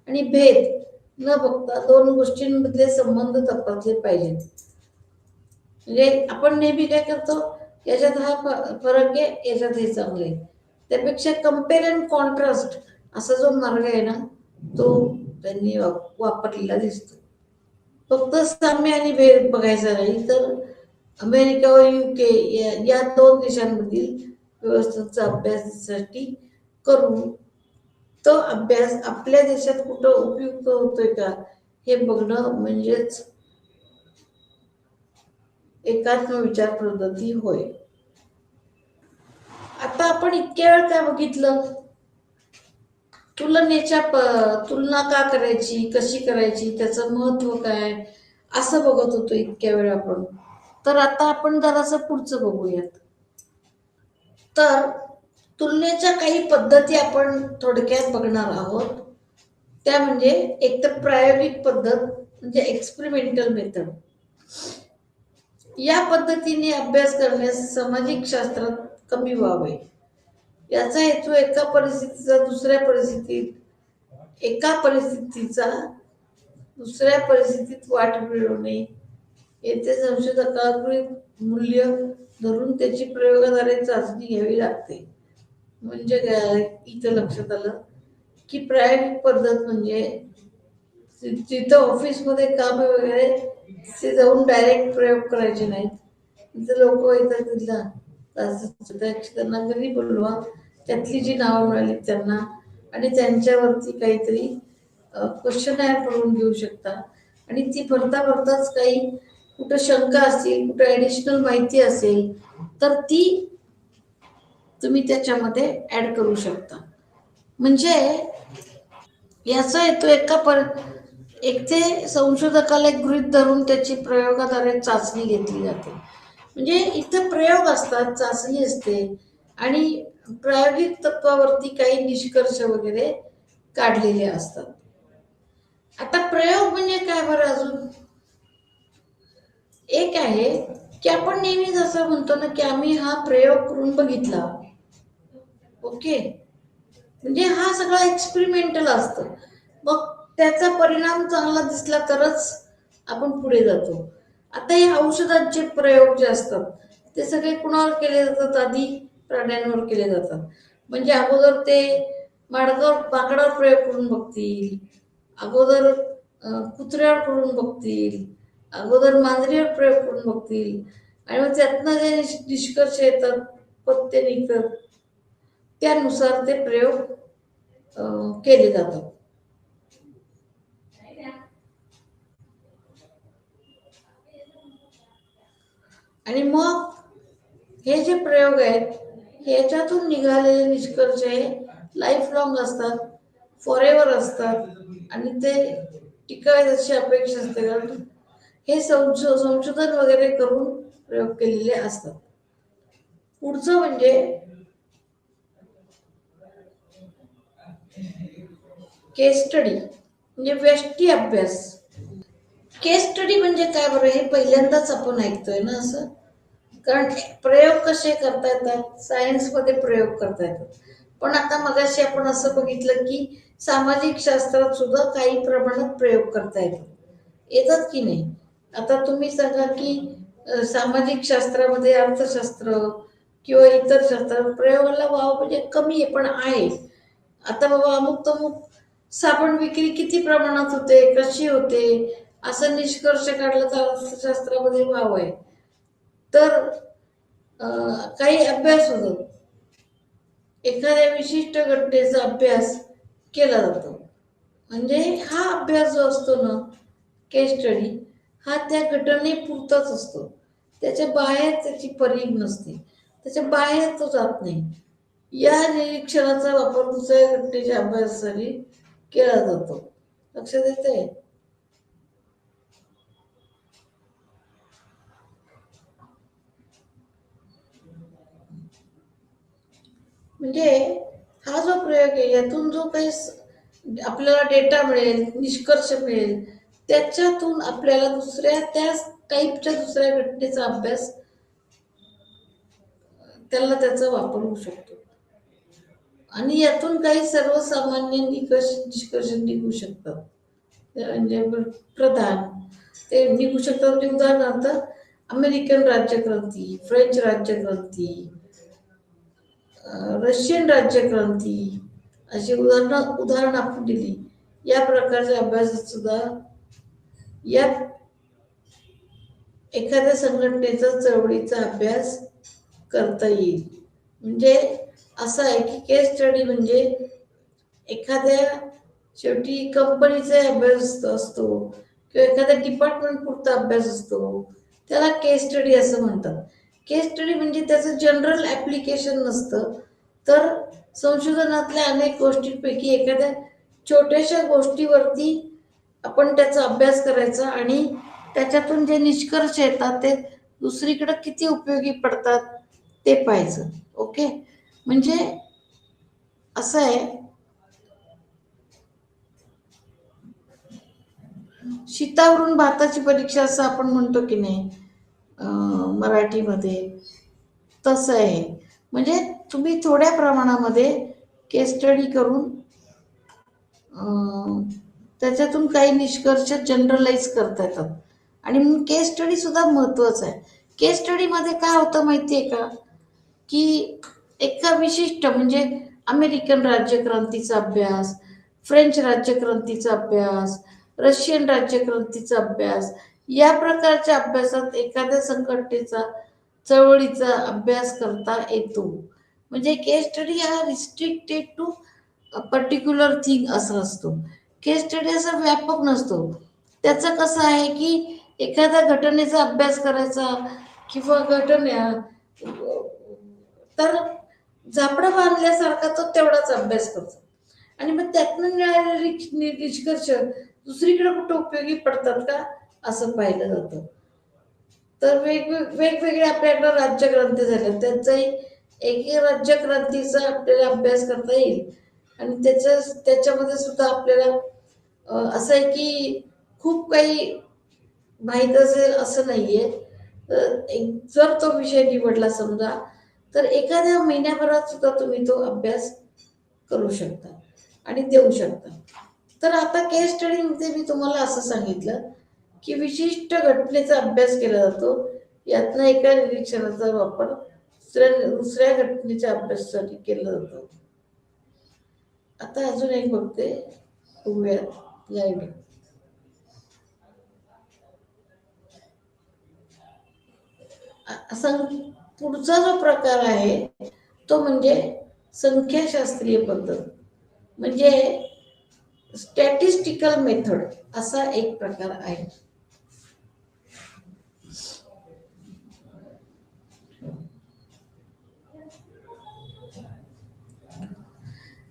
आणि भेद न बघता दोन गोष्टींमधले संबंध तपासले पाहिजेत. म्हणजे आपण नेहमी काय करतो, याच्यात हा फरक आहे, याच्यात हे चांगलं आहे. त्यापेक्षा कम्पेअर अँड कॉन्ट्रास्ट असा जो मार्ग आहे ना, तो त्यांनी वापरलेला दिसतो. फक्त साम्य आणि भेद बघायचा नाही, तर अमेरिका व UK या दोन देशांमधील व्यवस्थेचा अभ्यासासाठी करून तो अभ्यास आपल्या देशात कुठं उपयुक्त होतोय का हे बघणं म्हणजेच एकात्म विचार पद्धती होय. आता आपण इतक्या वेळ काय बघितलं, तुलना का करायची, कशी करायची, त्याचं महत्व काय, असं बघत होतो इतक्या वेळ आपण. तर आता आपण जरासं पुढचं बघूयात. तर तुलनेच्या काही पद्धती आपण थोडक्यात बघणार आहोत. त्या म्हणजे एक तर प्रायोगिक पद्धत म्हणजे एक्सपेरिमेंटल मेथड. या पद्धतीने अभ्यास करण्यास सामाजिक शास्त्रात कमी वाव आहे. याचा हेतू एका परिस्थितीचा दुसऱ्या परिस्थितीत वाट मिळवणे. येथे संशोधकाकडे मूल्य धरून त्याची प्रयोगाद्वारे चाचणी घ्यावी लागते. म्हणजे काय इथं लक्षात आलं की प्रायोगिक पद्धत म्हणजे जिथं ऑफिसमध्ये काम वगैरे ते जाऊन डायरेक्ट प्रयोग करायचे नाहीत. तिथं लोक येतात तिथला त्यांना घरी बोलवा, त्यातली जी नावं मिळाली त्यांना, आणि त्यांच्यावरती काहीतरी क्वेश्चन करून घेऊ शकता. आणि ती भरता भरताच काही कुठं शंका असतील, कुठं ॲडिशनल माहिती असेल तर ती तुम्ही त्याच्यामध्ये ॲड करू शकता. म्हणजे याचा हेतू एक ते संशोधकाला गृहीत धरून त्याची प्रयोगाद्वारे चाचणी घेतली जाते. म्हणजे इथं प्रयोग असतात, चाचणी असते आणि प्रायोगिक तत्वावरती काही निष्कर्ष वगैरे काढलेले असतात. आता प्रयोग म्हणजे काय बरं, अजून एक आहे की आपण नेहमी जसं म्हणतो ना की आम्ही हा प्रयोग करून बघितला, ओके, म्हणजे हा सगळा एक्सपेरिमेंटल असतं. मग त्याचा परिणाम चांगला दिसला तरच आपण पुढे जातो. आता हे औषधांचे प्रयोग जे असतात ते सगळे कुणावर केले जातात, आधी प्राण्यांवर केले जातात. म्हणजे अगोदर ते माकडावर प्रयोग करून बघतील, अगोदर कुत्र्यावर करून बघतील, अगोदर मांजरीवर प्रयोग करून बघतील, आणि मग त्यातनं जे निष्कर्ष येतात, पत्ते निघतात, त्यानुसार ते प्रयोग केले जातात. आणि मग हे जे प्रयोग आहेत ह्याच्यातून निघालेले निष्कर्ष हे लाईफ लॉंग असतात, फॉरेवर असतात, आणि ते टिकायची अपेक्षा असते, कारण हे संशोधन वगैरे करून प्रयोग केलेले असतात. पुढचं म्हणजे केस स्टडी म्हणजे व्यष्टी अभ्यास. केस स्टडी म्हणजे काय बरं, हे पहिल्यांदाच आपण ऐकतोय ना असं. कारण प्रयोग कसे करता येतात, सायन्समध्ये प्रयोग करता येतात, पण आता मगाशी आपण असं बघितलं की सामाजिक शास्त्रात सुद्धा काही प्रमाणात प्रयोग करता येतात की नाही. आता तुम्ही सांगा की सामाजिक शास्त्रामध्ये अर्थशास्त्र किंवा इतर शास्त्रात प्रयोगाला वाव म्हणजे कमी आहे, पण आहे. आता बाबा अमुक तमुक साबण विक्री किती प्रमाणात होते, कशी होते, असं निष्कर्ष काढला तर अर्थशास्त्रामध्ये वाव आहे. तर काही अभ्यास होतो, एखाद्या विशिष्ट घटनेचा अभ्यास केला जातो. म्हणजे हा अभ्यास जो असतो ना, केस स्टडी, हा त्या घटनेपुरताच असतो, त्याच्या बाहेर त्याची परिघ नसते, त्याच्या बाहेर तो जात नाही. या निरीक्षणाचा वापर दुसऱ्या घटनेच्या अभ्यासासाठी केला जातो. लक्षात येते. म्हणजे हा जो प्रयोग आहे यातून जो काही आपल्याला डेटा मिळेल, निष्कर्ष मिळेल, त्याच्यातून आपल्याला दुसऱ्या त्या टाईपच्या दुसऱ्या घटनेचा अभ्यास त्याला त्याचा वापर होऊ शकतो आणि यातून काही सर्वसामान्य निष्कर्ष निघू शकतात. म्हणजे प्रधान ते निघू शकतात. म्हणजे उदाहरणार्थ अमेरिकन राज्यक्रांती, फ्रेंच राज्यक्रांती, रशियन राज्यक्रांती अशी उदाहरण आपण दिली. या प्रकारच्या अभ्यासात सुद्धा या एखाद्या संघटनेचा चळवळीचा अभ्यास करता येईल. म्हणजे असं आहे की केस स्टडी म्हणजे एखाद्या शेवटी कंपनीचा अभ्यास असतो किंवा एखाद्या डिपार्टमेंट पुरता अभ्यास असतो, त्याला केस स्टडी असं म्हणतात. केस स्टडी म्हणजे त्याचं जनरल ॲप्लिकेशन नसतं, तर संशोधनातल्या अनेक गोष्टींपैकी एखाद्या छोट्याशा गोष्टीवरती आपण त्याचा अभ्यास करायचा आणि त्याच्यातून जे निष्कर्ष येतात ते दुसरीकडे किती उपयोगी पडतात ते पाहायचं. ओके, म्हणजे असं आहे, शीतावरून भाताची परीक्षा असं आपण म्हणतो की नाही मराठीमध्ये, तसं आहे. म्हणजे तुम्ही थोड्या प्रमाणामध्ये केस स्टडी करून त्याच्यातून काही निष्कर्ष जनरलाइज करता येतात. आणि केस स्टडी सुद्धा महत्वाचं आहे. केस स्टडीमध्ये काय होतं माहिती आहे का, की एका विशिष्ट म्हणजे अमेरिकन राज्यक्रांतीचा अभ्यास, फ्रेंच राज्यक्रांतीचा अभ्यास, रशियन राज्यक्रांतीचा अभ्यास, या प्रकारच्या अभ्यासात एखाद्या संघटनेचा चळवळीचा अभ्यास करता येतो. म्हणजे केस स्टडी हा रिस्ट्रिक्टेड टू पर्टिक्युलर थिंग असं असतो. केस स्टडी असा व्यापक नसतो. त्याचं कसं आहे की एखाद्या घटनेचा अभ्यास करायचा किंवा घटना तर झापडं बांधल्यासारखा तो तेवढाच अभ्यास करतो आणि मग त्यातनं मिळालेले निष्कर्ष दुसरीकडे कुठं उपयोगी पडतात का असं पाहिलं जातं. तर वेगवेगळे आपल्याकडे राज्यक्रांती झाल्या, त्यांचाही एक राज्यक्रांतीचा आपल्याला अभ्यास करता येईल आणि त्याच्यामध्ये सुद्धा आपल्याला असं आहे की खूप काही माहीत असेल असं नाहीये. जर तो विषय निवडला समजा, तर एखाद्या महिन्याभरात सुद्धा तुम्ही तो अभ्यास करू शकता आणि देऊ शकता. तर आता केस स्टडीमध्ये मी तुम्हाला असं सांगितलं की विशिष्ट घटनेचा अभ्यास केला जातो, यातनं एका निरीक्षणाचा वापर दुसऱ्या घटनेच्या अभ्यासासाठी केला जातो. आता अजून एक बघते, बघूयात या पुढचा जो प्रकार आहे तो म्हणजे संख्याशास्त्रीय पद्धत, म्हणजे स्टॅटिस्टिकल मेथड असा एक प्रकार आहे.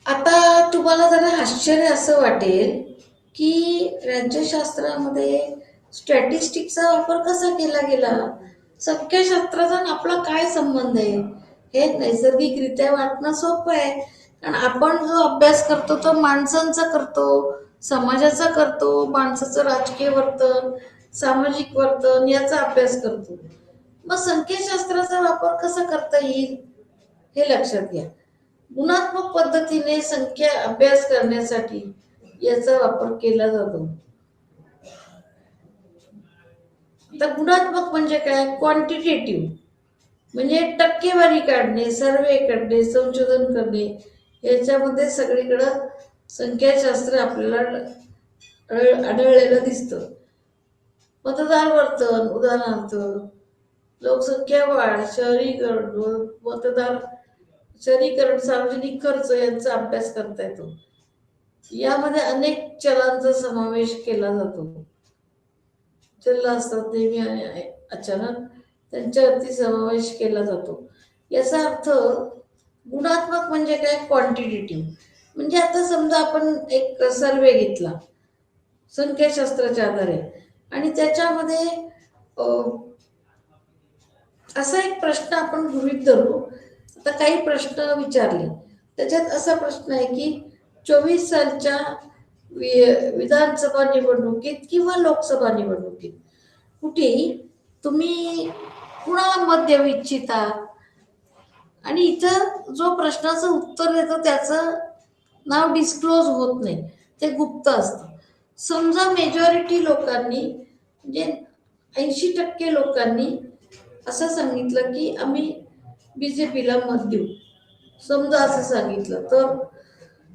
आता तुम्हाला जरा आश्चर्य असं वाटेल की राज्यशास्त्रामध्ये स्टॅटिस्टिक्सचा वापर कसा केला गेला, संख्याशास्त्राचा आपला काय संबंध आहे, हे नैसर्गिकरित्या वाटणं सोपं आहे. कारण आपण जो अभ्यास करतो तो माणसांचा करतो, समाजाचा करतो, माणसाचं राजकीय वर्तन, सामाजिक वर्तन याचा अभ्यास करतो. मग संख्याशास्त्राचा वापर कसा करता येईल हे लक्षात घ्या. गुणात्मक पद्धतीने संख्या अभ्यास करण्यासाठी याचा वापर केला जातो. आता गुणात्मक म्हणजे काय, क्वांटिटेटिव्ह म्हणजे टक्केवारी काढणे, सर्वे करणे, संशोधन करणे, याच्यामध्ये सगळीकडं संख्याशास्त्र आपल्याला आढळलेलं दिसतं. मतदार वर्तन, उदाहरणार्थ लोकसंख्या वाढ, शहरीकरण, शहरीकरण, सार्वजनिक खर्च यांचा अभ्यास करता येतो. यामध्ये अनेक चलांचा समावेश केला जातो. चल असतात नेहमी अचानक, त्यांच्यावरती समावेश केला जातो. याचा अर्थ गुणात्मक म्हणजे काय, क्वांटिटेटिव्ह म्हणजे आता समजा आपण एक सर्वे घेतला संख्याशास्त्राच्या आधारे आणि त्याच्यामध्ये असा एक प्रश्न आपण गृहीत धरू. आता काही प्रश्न विचारले, त्याच्यात असा प्रश्न आहे की 24 सालच्या विधानसभा निवडणुकीत किंवा लोकसभा निवडणुकीत कुठेही तुम्ही कुणाला मत देऊ इच्छिता, आणि इथं जो प्रश्नाचं उत्तर देतो त्याचं नाव डिस्क्लोज होत नाही, ते गुप्त असतं. समजा मेजॉरिटी लोकांनी म्हणजे 80% लोकांनी असं सांगितलं की आम्ही बीजेपीला मत देऊ, समजा असं सांगितलं तर,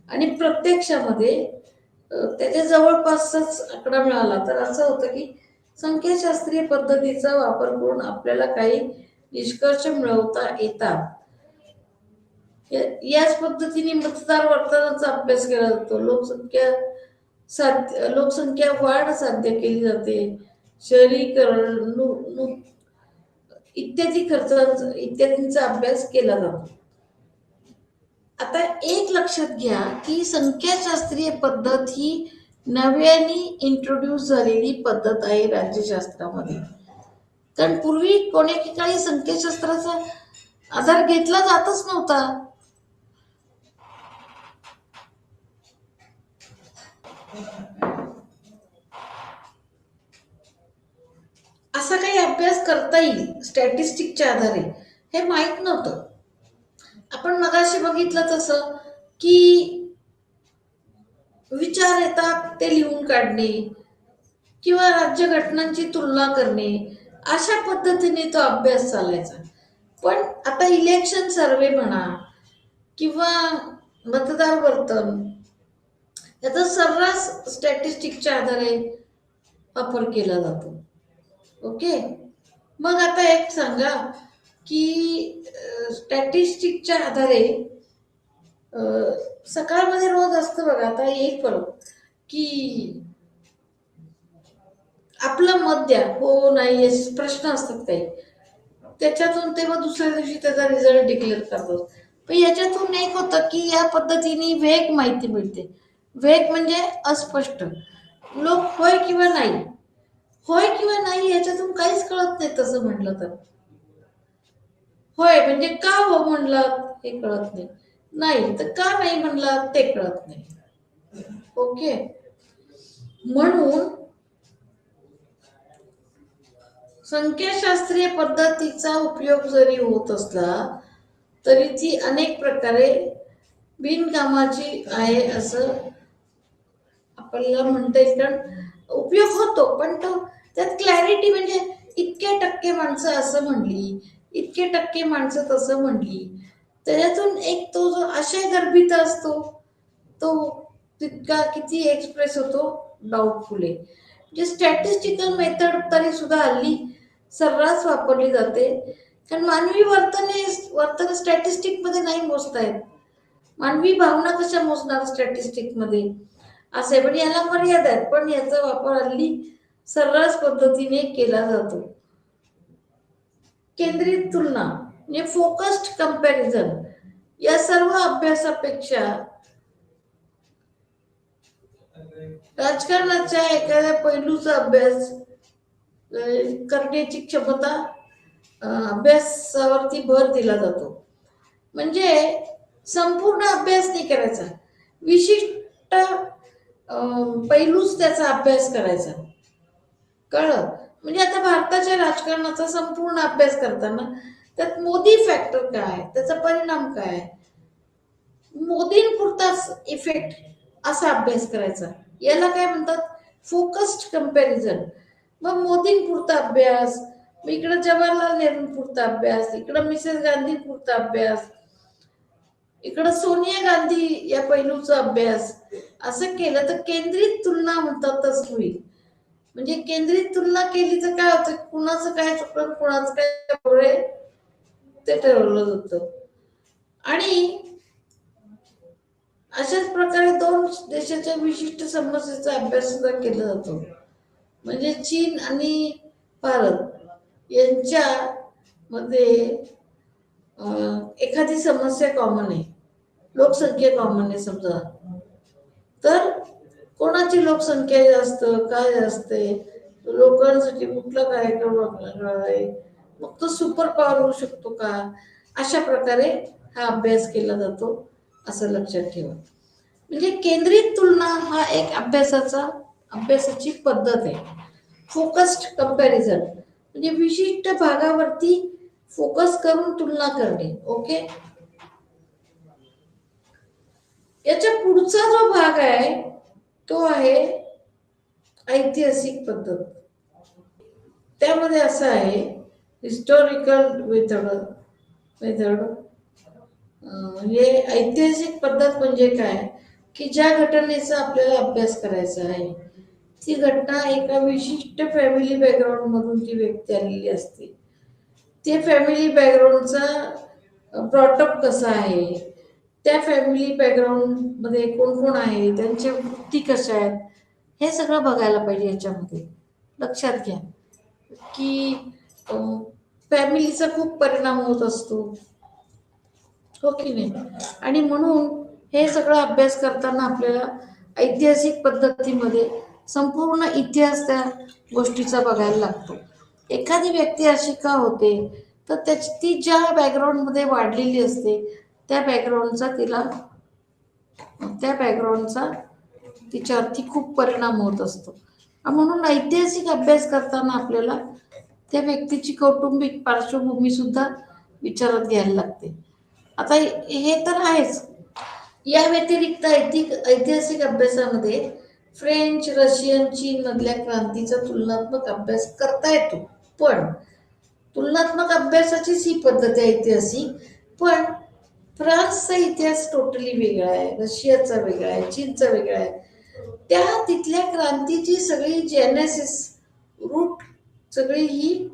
आणि प्रत्यक्षामध्ये त्याच्या जवळपासचाच आकडा मिळाला, तर असं होतं की संख्याशास्त्रीय पद्धतीचा वापर करून आपल्याला काही निष्कर्ष मिळवता येतात. याच पद्धतीने मतदार वर्तनाचा अभ्यास केला जातो. लोकसंख्या वाढ साध्य केली जाते. शहरीकरण इत्यादींचा अभ्यास केला जातो. आता एक लक्षात घ्या की संख्याशास्त्रीय पद्धत ही नव्याने इंट्रोड्यूस झालेली पद्धत आहे राज्यशास्त्रामध्ये. कारण पूर्वी कोणी काही संख्याशास्त्राचा आधार घेतला जातच नव्हता. असा काही अभ्यास करता येईल स्टॅटिस्टिकच्या आधारे हे माहीत नव्हतं. आपण मगाशी बघितलं तसं की विचार येतात ते लिहून काढणे किंवा राज्यघटनांची तुलना करणे, अशा पद्धतीने तो अभ्यास चालायचा. पण आता इलेक्शन सर्वे म्हणा किंवा मतदार वर्तन याचा सर्रास स्टॅटिस्टिकच्या आधारे वापर केला जातो. ओके, मग आता एक सांगा की स्टॅटिस्टिकच्या आधारे सकाळमध्ये रोज असतं बघा, आता एक परत की आपलं मत द्या, हो नाही प्रश्न असतात काही, त्याच्यातून ते मग दुसऱ्या दिवशी त्याचा रिझल्ट डिक्लेअर करतात. पण याच्यातून एक होतं की या पद्धतीने वेग माहिती मिळते. वेग म्हणजे अस्पष्ट, लोक होय किंवा नाही, होय किंवा नाही याच्यातून काहीच कळत नाही. तसं म्हटलं तर होय म्हणजे का हो म्हणलं हे कळत नाही, नाही तर का नाही म्हणलं ते कळत नाही. ओके, म्हणून संख्याशास्त्रीय पद्धतीचा उपयोग जरी होत असला तरी ती अनेक प्रकारे बिनकामाची आहे असं आपल्याला म्हणता येईल. कारण उपयोग होतो पण तो त्यात क्लॅरिटी म्हणजे इतके टक्के माणसं असं म्हणली, इतके टक्के माणसं तसं म्हणली, त्याच्यातून एक तो जो आशय गर्भित असतो तो तितका किती एक्सप्रेस होतो डाऊटफुल आहे. म्हणजे स्टॅटिस्टिकल मेथड तरी सुद्धा हल्ली सर्रास वापरली जाते. कारण मानवी वर्तन स्टॅटिस्टिक मध्ये नाही मोजता येत. मानवी भावना कशा मोजणार स्टॅटिस्टिक मध्ये, असे पण याला मर्यादा आहेत. पण याचा वापर हल्ली सर्रास पद्धतीने केला जातो. केंद्रित तुलना म्हणजे फोकस्ड कंपॅरिझन या सर्व अभ्यासापेक्षा राजकारणाच्या एखाद्या पैलूचा अभ्यास करण्याची क्षमता अभ्यासावरती भर दिला जातो. म्हणजे संपूर्ण अभ्यास नाही करायचा, विशिष्ट पैलूच त्याचा अभ्यास करायचा. कळलं? म्हणजे आता भारताच्या राजकारणाचा संपूर्ण अभ्यास करताना त्यात मोदी फॅक्टर काय, त्याचा परिणाम काय, मोदींपुरताच इफेक्ट असा अभ्यास करायचा. याला काय म्हणतात, फोकस्ड कंपॅरिझन. मग मोदींपुरता अभ्यास, मग इकडं जवाहरलाल नेहरूंपुरता अभ्यास, इकडं मिसेस गांधींपुरता अभ्यास, इकडं सोनिया गांधी या पैलूचा अभ्यास, असं केलं तर केंद्रित तुलना म्हणतात तसं होईल. म्हणजे केंद्रित तुलना केली तर काय होतं, कुणाचं काय चुकलं कुणाचं काय बरोबर ते ठरवलं जातं. आणि अशाच प्रकारे दोन देशाच्या विशिष्ट समस्येचा अभ्यास सुद्धा केला जातो. म्हणजे चीन आणि भारत यांच्या मध्ये एखादी समस्या कॉमन आहे, लोकसंख्या कॉमन आहे समजा, तर कोणाची लोकसंख्या जास्त काय असते, लोकांसाठी कुठला कार्यक्रम आहे, मग तो सुपर पॉवर होऊ शकतो का, अशा प्रकारे हा अभ्यास केला जातो असं लक्षात ठेवा. म्हणजे केंद्रित तुलना हा एक अभ्यासाची पद्धत आहे. फोकस्ड कंपॅरिझन म्हणजे विशिष्ट भागावरती फोकस करून तुलना करणे. ओके, याच्या पुढचा जो भाग आहे तो आहे ऐतिहासिक पद्धत. त्यामध्ये असं आहे, हिस्टॉरिकल मेथड. मेथड हे ऐतिहासिक पद्धत म्हणजे काय, की ज्या घटनेचा आपल्याला अभ्यास करायचा आहे ती घटना एका विशिष्ट फॅमिली बॅकग्राऊंड मधून ती व्यक्ती आलेली असते. ते फॅमिली बॅकग्राऊंडचा ब्रॉटअप कसा आहे, त्या फॅमिली बॅकग्राऊंड मध्ये कोण कोण आहे, त्यांच्या वृत्ती कशा आहेत, हे सगळं बघायला पाहिजे. याच्यामध्ये लक्षात घ्या की फॅमिलीचा खूप परिणाम होत असतो, हो की नाही. आणि म्हणून हे सगळं अभ्यास करताना आपल्याला ऐतिहासिक पद्धतीमध्ये संपूर्ण इतिहास त्या गोष्टीचा बघायला लागतो. एखादी व्यक्ती अशी का होते, तर त्याची ती ज्या बॅकग्राऊंडमध्ये वाढलेली असते त्या बॅकग्राऊंडचा तिच्यावरती खूप परिणाम होत असतो. म्हणून ऐतिहासिक अभ्यास करताना आपल्याला त्या व्यक्तीची कौटुंबिक पार्श्वभूमी सुद्धा विचारात घ्यायला लागते. आता हे तर आहेच. या व्यतिरिक्त ऐतिहासिक अभ्यासामध्ये फ्रेंच, रशियन, चीन मधल्या क्रांतीचा तुलनात्मक अभ्यास करता येतो. पण तुलनात्मक अभ्यासाचीच ही पद्धत आहे ऐतिहासिक. पण फ्रान्सचा इतिहास टोटली वेगळा आहे, रशियाचा वेगळा आहे, चीनचा वेगळा आहे. त्या तिथल्या क्रांतीची सगळी जेनेसिस, रूट, सगळी ही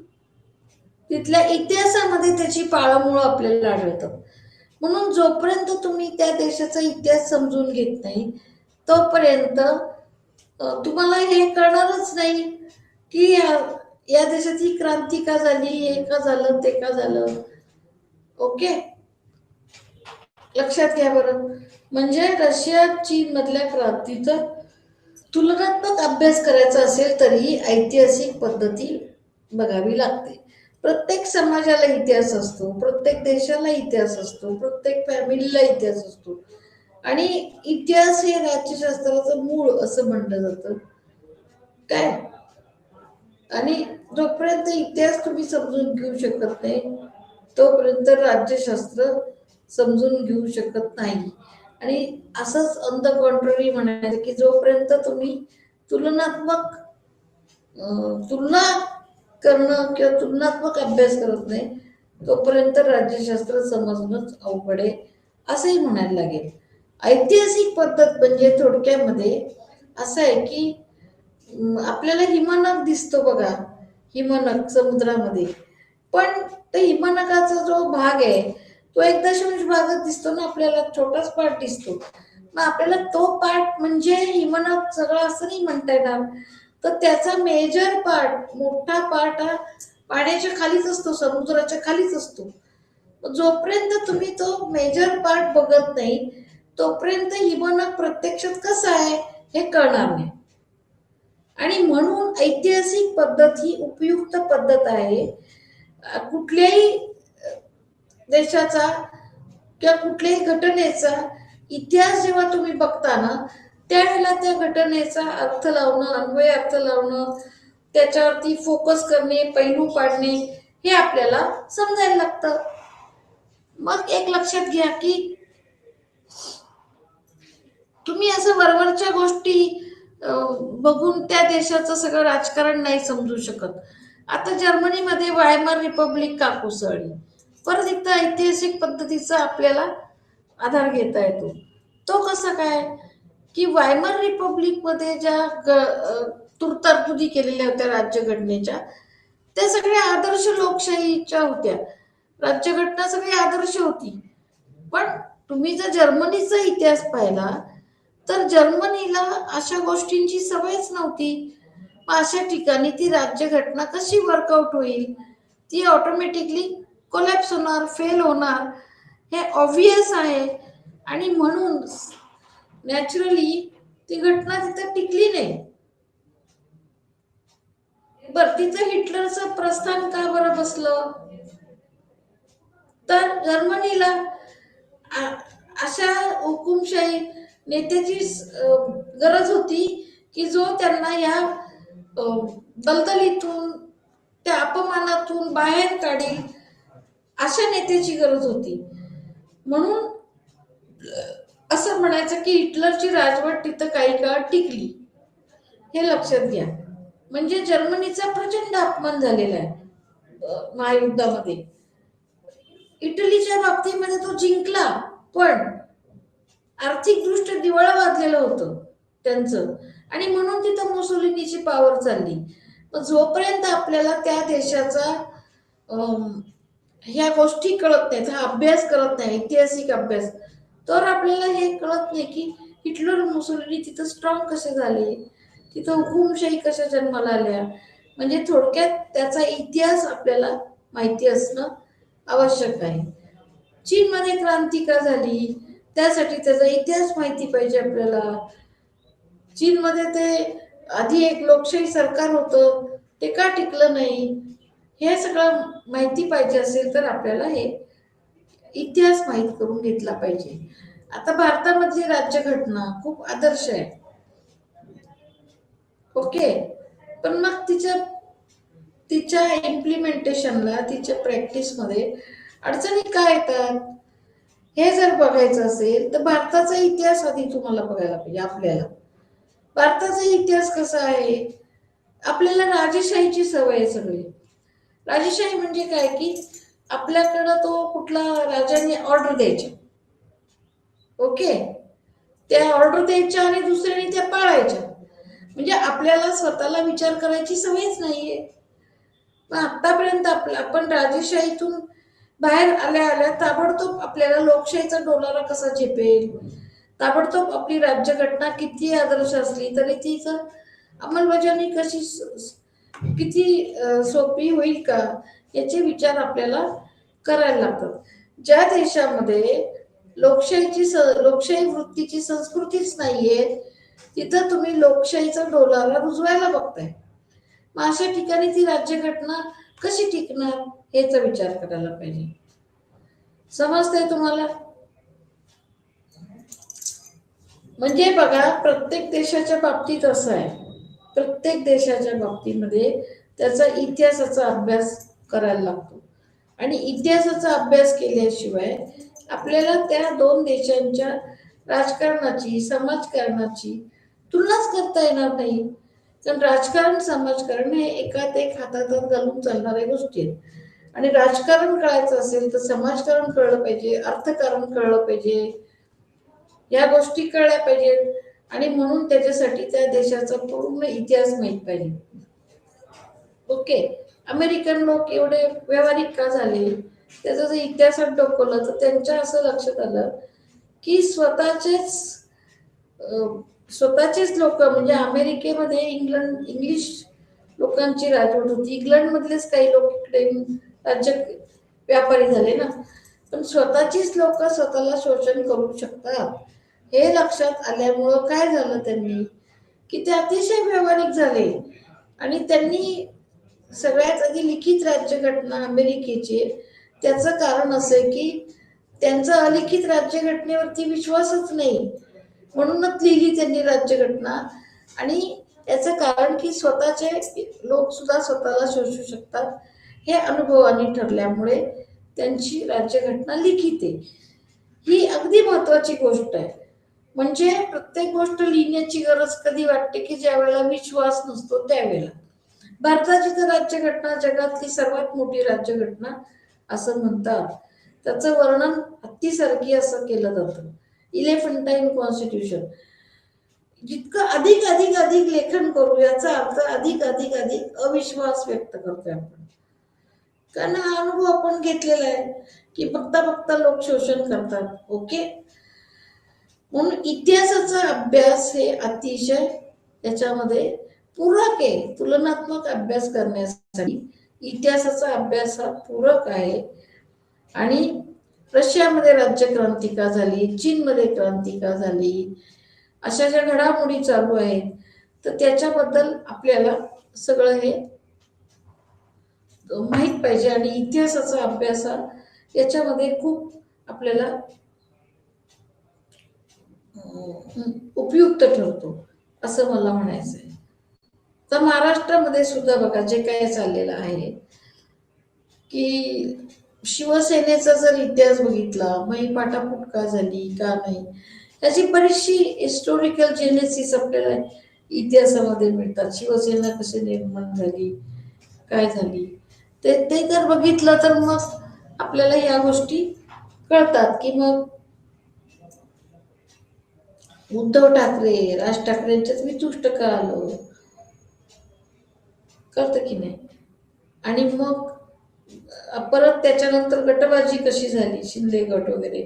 तिथल्या इतिहासामध्ये त्याची पाळंमुळं आपल्याला आढळतात. म्हणून जोपर्यंत तुम्ही त्या देशाचा इतिहास समजून घेत नाही तोपर्यंत तुम्हाला हे कळणारच नाही की या देशात ही क्रांती का झाली, हे का झालं, ते का झालं. ओके, लक्षात घ्या बरं. म्हणजे रशिया, चीन मधल्या क्रांतीचा तुलनात्मक अभ्यास करायचा असेल तरी ऐतिहासिक पद्धती बघावी लागते. प्रत्येक समाजाला इतिहास असतो, प्रत्येक देशाला इतिहास असतो, प्रत्येक फॅमिलीला इतिहास असतो. आणि इतिहास हे राज्यशास्त्राचं मूळ असं म्हणलं जातं काय. आणि जोपर्यंत इतिहास तुम्ही समजून घेऊ शकत नाही तोपर्यंत राज्यशास्त्र समजून घेऊ शकत नाही. आणि असंच ऑन द कॉन्ट्ररी म्हणायचं की जोपर्यंत तुम्ही तुलनात्मक तुलना करणं किंवा तुलनात्मक अभ्यास करत नाही तोपर्यंत राज्यशास्त्र समजणंच अवघड आहे असंही म्हणायला लागेल. ऐतिहासिक पद्धत म्हणजे थोडक्यामध्ये असं आहे की आपल्याला हिमनग दिसतो बघा, हिमनग समुद्रामध्ये. पण त्या हिमनगाचा जो भाग आहे तो एक दशांश भागच दिसतो ना आपल्याला, छोटाच पार्ट दिसतो. मग आपल्याला तो पार्ट म्हणजे हिमनग सगळं असं नाही म्हणता येणार. तर त्याचा मेजर पार्ट, मोठा पार्ट हा पाण्याच्या खालीच असतो, समुद्राच्या खालीच असतो. जोपर्यंत तुम्ही तो मेजर पार्ट बघत नाही तोपर्यंत हिमनग प्रत्यक्षात कसा आहे हे कळणार नाही. आणि म्हणून ऐतिहासिक पद्धत ही उपयुक्त पद्धत आहे. कुठल्याही देशाचा किंवा कुठल्याही घटनेचा इतिहास जेव्हा तुम्ही बघता ना त्यावेळेला त्या घटनेचा अर्थ लावणं, अन्वय अर्थ लावणं, त्याच्यावरती फोकस करणे, पैलू पाडणे हे आपल्याला समजायला लागतं. मग एक लक्षात घ्या की तुम्ही असं वरवरच्या गोष्टी बघून त्या देशाचं सगळं राजकारण नाही समजू शकत. आता जर्मनीमध्ये वायमार रिपब्लिक का कोसळली, परत एकदा ऐतिहासिक पद्धतीचा आपल्याला आधार घेता येतो. तो कसा काय की वायमार रिपब्लिक मध्ये ज्या तरतुदी केलेल्या होत्या राज्यघटनेच्या त्या सगळ्या आदर्श लोकशाहीच्या होत्या. राज्यघटना सगळी आदर्श होती. पण तुम्ही जर जर्मनीचा इतिहास पाहिला तर जर्मनीला अशा गोष्टींची सवयच नव्हती. मग अशा ठिकाणी ती राज्यघटना कशी वर्कआउट होईल, ती ऑटोमॅटिकली कोलॅप्स होणार, फेल होणार, हे ऑब्वियस आहे. आणि म्हणून नॅचरली ती घटना तिथं टिकली नाही. बर, तिथं हिटलरचं प्रस्थान का बरं बसलं, तर जर्मनीला अशा हुकुमशाही नेत्याची गरज होती की जो त्यांना या दलदलीतून, त्या अपमानातून बाहेर काढील. अशा नेत्याची गरज होती. म्हणून असं म्हणायचं की हिटलरची राजवट तिथं काही काळ टिकली, हे लक्षात घ्या. म्हणजे जर्मनीचा प्रचंड अपमान झालेला आहे महायुद्धामध्ये. इटलीच्या बाबतीमध्ये तो जिंकला, पण आर्थिकदृष्ट्या दिवाळं वाजलेलं होतं त्यांचं, आणि म्हणून तिथं मुसोलिनीची पावर चालली. पण जोपर्यंत आपल्याला त्या देशाचा ह्या गोष्टी कळत नाहीत, हा अभ्यास करत नाही, ऐतिहासिक अभ्यास, तर आपल्याला हे कळत नाही की हिटलर मुसोलिनी तिथं स्ट्रॉंग कसे झाले, तिथं हुकुमशाही कशा जन्माला आल्या. म्हणजे थोडक्यात त्याचा इतिहास आपल्याला माहिती असणं आवश्यक आहे. चीनमध्ये क्रांती का झाली, त्यासाठी त्याचा इतिहास माहिती पाहिजे आपल्याला. चीनमध्ये ते आधी एक लोकशाही सरकार होतं, ते का टिकलं नाही, हे सगळं माहिती पाहिजे असेल तर आपल्याला हे इतिहास माहीत करून घेतला पाहिजे. आता भारतामधली राज्यघटना खूप आदर्श आहे, ओके. पण मग तिच्या इम्प्लिमेंटेशनला, तिच्या प्रॅक्टिसमध्ये अडचणी काय येतात, हे जर बघायचं असेल तर भारताचा इतिहास आधी तुम्हाला बघायला पाहिजे. आपल्याला भारताचा इतिहास कसा आहे, आपल्याला राजेशाहीची सवय आहे सगळी. राजेशाही म्हणजे काय की आपल्याकडं तो कुठला राजाने ऑर्डर द्यायच्या, ओके, त्या ऑर्डर द्यायच्या आणि दुसऱ्याने त्या पाळायच्या. म्हणजे आपल्याला स्वतःला विचार करायची सवयच नाहीये. पण आतापर्यंत आपण राजेशाहीतून बाहेर आल्या आल्या ताबडतोब आपल्याला लोकशाहीचा डोलारा कसा झेपेल, ताबडतोब आपली राज्यघटना किती आदर्श असली तरी तिचं अंमलबजावणी कशी किती सोपी होईल का, याचे विचार आपल्याला करायला लागतात. ज्या देशामध्ये लोकशाही वृत्तीची संस्कृतीच नाहीये, तिथं तुम्ही लोकशाहीचा डोलारा रुजवायला बघताय. मग अशा ठिकाणी ती राज्यघटना कशी टिकणार, याचा विचार करायला पाहिजे. समजतंय तुम्हाला? म्हणजे बघा, प्रत्येक देशाच्या बाबतीत असं आहे, प्रत्येक देशाच्या बाबतीमध्ये त्याचा इतिहासाचा अभ्यास करायला लागतो. आणि इतिहासाचा अभ्यास केल्याशिवाय आपल्याला त्या दोन देशांच्या राजकारणाची, समाजकारणाची तुलनाच करता येणार नाही. कारण राजकारण, समाजकारण हे एकात एक हातात घालून चालणाऱ्या गोष्टी आहेत. आणि राजकारण कळायचं असेल तर समाजकारण कळलं पाहिजे, अर्थकारण कळलं पाहिजे, या गोष्टी कळल्या पाहिजेत. आणि म्हणून त्याच्यासाठी त्या देशाचा पूर्ण इतिहास माहीत पाहिजे, ओके. अमेरिकन लोक एवढे व्यावहारिक का झाले, त्याचा जर इतिहासात डोकवलं तर त्यांच्या असं लक्षात आलं की स्वतःचेच लोक, म्हणजे अमेरिकेमध्ये इंग्लिश लोकांची राजवट होती, इंग्लंडमधलेच काही लोक इकडे राज्य व्यापारी झाले ना. पण स्वतःचीच लोक स्वतःला शोषण करू शकतात, हे लक्षात आल्यामुळं काय झालं त्यांनी की ते अतिशय व्यावहारिक झाले. आणि त्यांनी सगळ्यात आधी लिखित राज्यघटना अमेरिकेची, त्याचं कारण असं की त्यांचा अलिखित राज्यघटनेवरती विश्वासच नाही, म्हणूनच लिहिली त्यांनी राज्यघटना. आणि याचं कारण की स्वतःचे लोक सुद्धा स्वतःला शोषू शकतात, हे अनुभवाने ठरल्यामुळे त्यांची राज्यघटना लिखित आहे. ही अगदी महत्वाची गोष्ट आहे. म्हणजे प्रत्येक गोष्ट लिहिण्याची गरज कधी वाटते की ज्या वेळेला विश्वास नसतो त्यावेळेला. भारताची तर राज्यघटना जगातली सर्वात मोठी राज्यघटना असं म्हणतात. त्याचं वर्णन हत्तीसारखी असं केलं जातं, इलेफंटाईन कॉन्स्टिट्यूशन. जितकं अधिक अधिक अधिक लेखन करू, याचा अर्थ अधिक अधिक अधिक अविश्वास व्यक्त करतोय आपण. कारण हा अनुभव आपण घेतलेला आहे की बघता बघता लोक शोषण करतात, ओके. म्हणून इतिहासाचा अभ्यास हे अतिशय त्याच्यामध्ये पूरक आहे. तुलनात्मक अभ्यास करण्यासाठी इतिहासाचा अभ्यास हा पूरक आहे. आणि रशियामध्ये राज्यक्रांती का झाली, चीनमध्ये क्रांती का झाली, अशा ज्या घडामोडी चालू आहेत, तर त्याच्याबद्दल आपल्याला सगळं हे माहीत पाहिजे. आणि इतिहासाचा अभ्यास हा याच्यामध्ये खूप आपल्याला उपयुक्त ठरतो, असं मला म्हणायचं आहे. तर महाराष्ट्रामध्ये सुद्धा बघा जे काय चाललेलं आहे की शिवसेनेचा जर इतिहास बघितला, मग ही पाटापूट का झाली, का नाही, त्याची बरीचशी हिस्टोरिकल जेनेसिस आपल्याला इतिहासामध्ये मिळतात. शिवसेना कशी निर्माण झाली, काय झाली, ते ते जर बघितलं तर मग आपल्याला या गोष्टी कळतात. की मग उद्धव ठाकरे, राज ठाकरेंच्याच मी तुष्ट का आलो, कळतं की नाही. आणि मग परत त्याच्यानंतर गटबाजी कशी झाली, शिंदे गट वगैरे,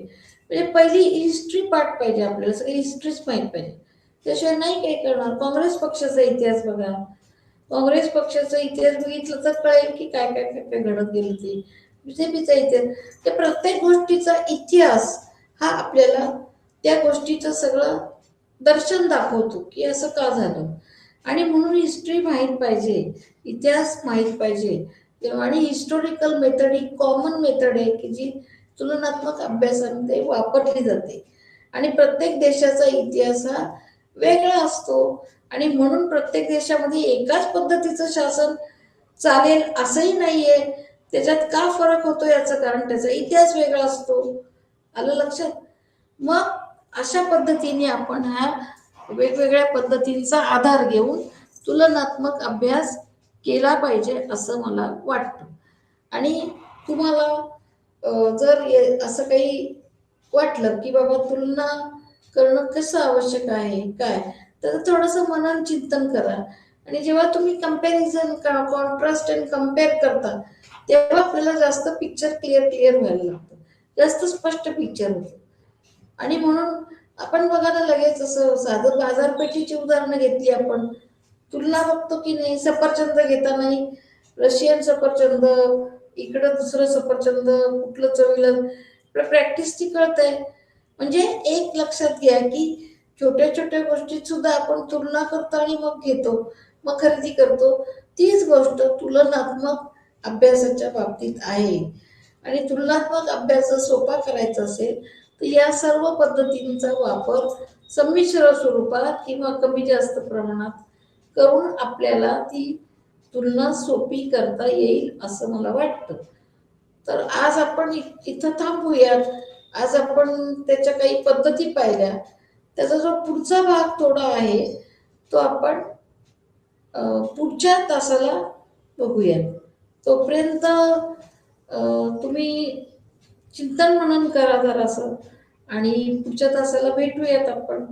म्हणजे पहिली हिस्ट्री पाठ पाहिजे आपल्याला, सगळी हिस्ट्रीच माहीत पाहिजे. त्याशिवाय नाही काही करणार. काँग्रेस पक्षाचा इतिहास बघा, काँग्रेस पक्षाचा इतिहास बघितलं तर कळेल की काय काय काय काय घडत गेलं ते. बीजेपीचा इतिहास, त्या प्रत्येक गोष्टीचा इतिहास हा आपल्याला त्या गोष्टीचं सगळं दर्शन दाखवतो की असं का झालं. आणि म्हणून हिस्ट्री माहीत पाहिजे, इतिहास माहीत पाहिजे. आणि हिस्टोरिकल मेथड ही कॉमन मेथड आहे की जी तुलनात्मक अभ्यासामध्ये वापरली जाते. आणि प्रत्येक देशाचा इतिहास हा वेगळा असतो. आणि म्हणून प्रत्येक देशामध्ये एकाच पद्धतीचं शासन चालेल असंही नाहीये. त्याच्यात का फरक होतो याचं कारण त्याचा इतिहास वेगळा असतो. आलं लक्षात. मग अशा पद्धतीने आपण ह्या वेगवेगळ्या पद्धतींचा आधार घेऊन तुलनात्मक अभ्यास केला पाहिजे असं मला वाटतं. आणि तुम्हाला जर असं काही वाटलं की बाबा तुलना करणं कसं आवश्यक आहे काय, तर थोडंसं मनन चिंतन करा. आणि जेव्हा तुम्ही कंपॅरिझन कॉन्ट्रास्ट अँड कम्पेअर करता, तेव्हा आपल्याला जास्त पिक्चर क्लिअर व्हायला लागतं, जास्त स्पष्ट पिक्चर होतं. आणि म्हणून आपण बघा ना, लगेच असं साधं बाजारपेठेची उदाहरणं घेतली आपण, तुलना बघतो की नाही. सफरचंद घेतानाही रशियन सफरचंद, इकडं दुसरं सफरचंद, कुठलं चवीला प्रॅक्टिसची कळतंय. म्हणजे एक लक्षात घ्या की छोट्या छोट्या गोष्टीत सुद्धा आपण तुलना करतो आणि मग घेतो, मग खरेदी करतो. तीच गोष्ट तुलनात्मक अभ्यासाच्या बाबतीत आहे. आणि तुलनात्मक अभ्यास सोपा करायचा असेल तर या सर्व पद्धतींचा वापर संमिश्र स्वरूपात किंवा कमी जास्त प्रमाणात करून आपल्याला ती तुलना सोपी करता येईल असं मला वाटतं. तर आज आपण इथं थांबूयात. आज आपण त्याच्या काही पद्धती पाहिल्या. त्याचा जो पुढचा भाग थोडा आहे तो आपण पुढच्या तासाला बघूया. तोपर्यंत तुम्ही चिंतन मनन करा जरासं, आणि पुढच्या तासाला भेटूयात आपण.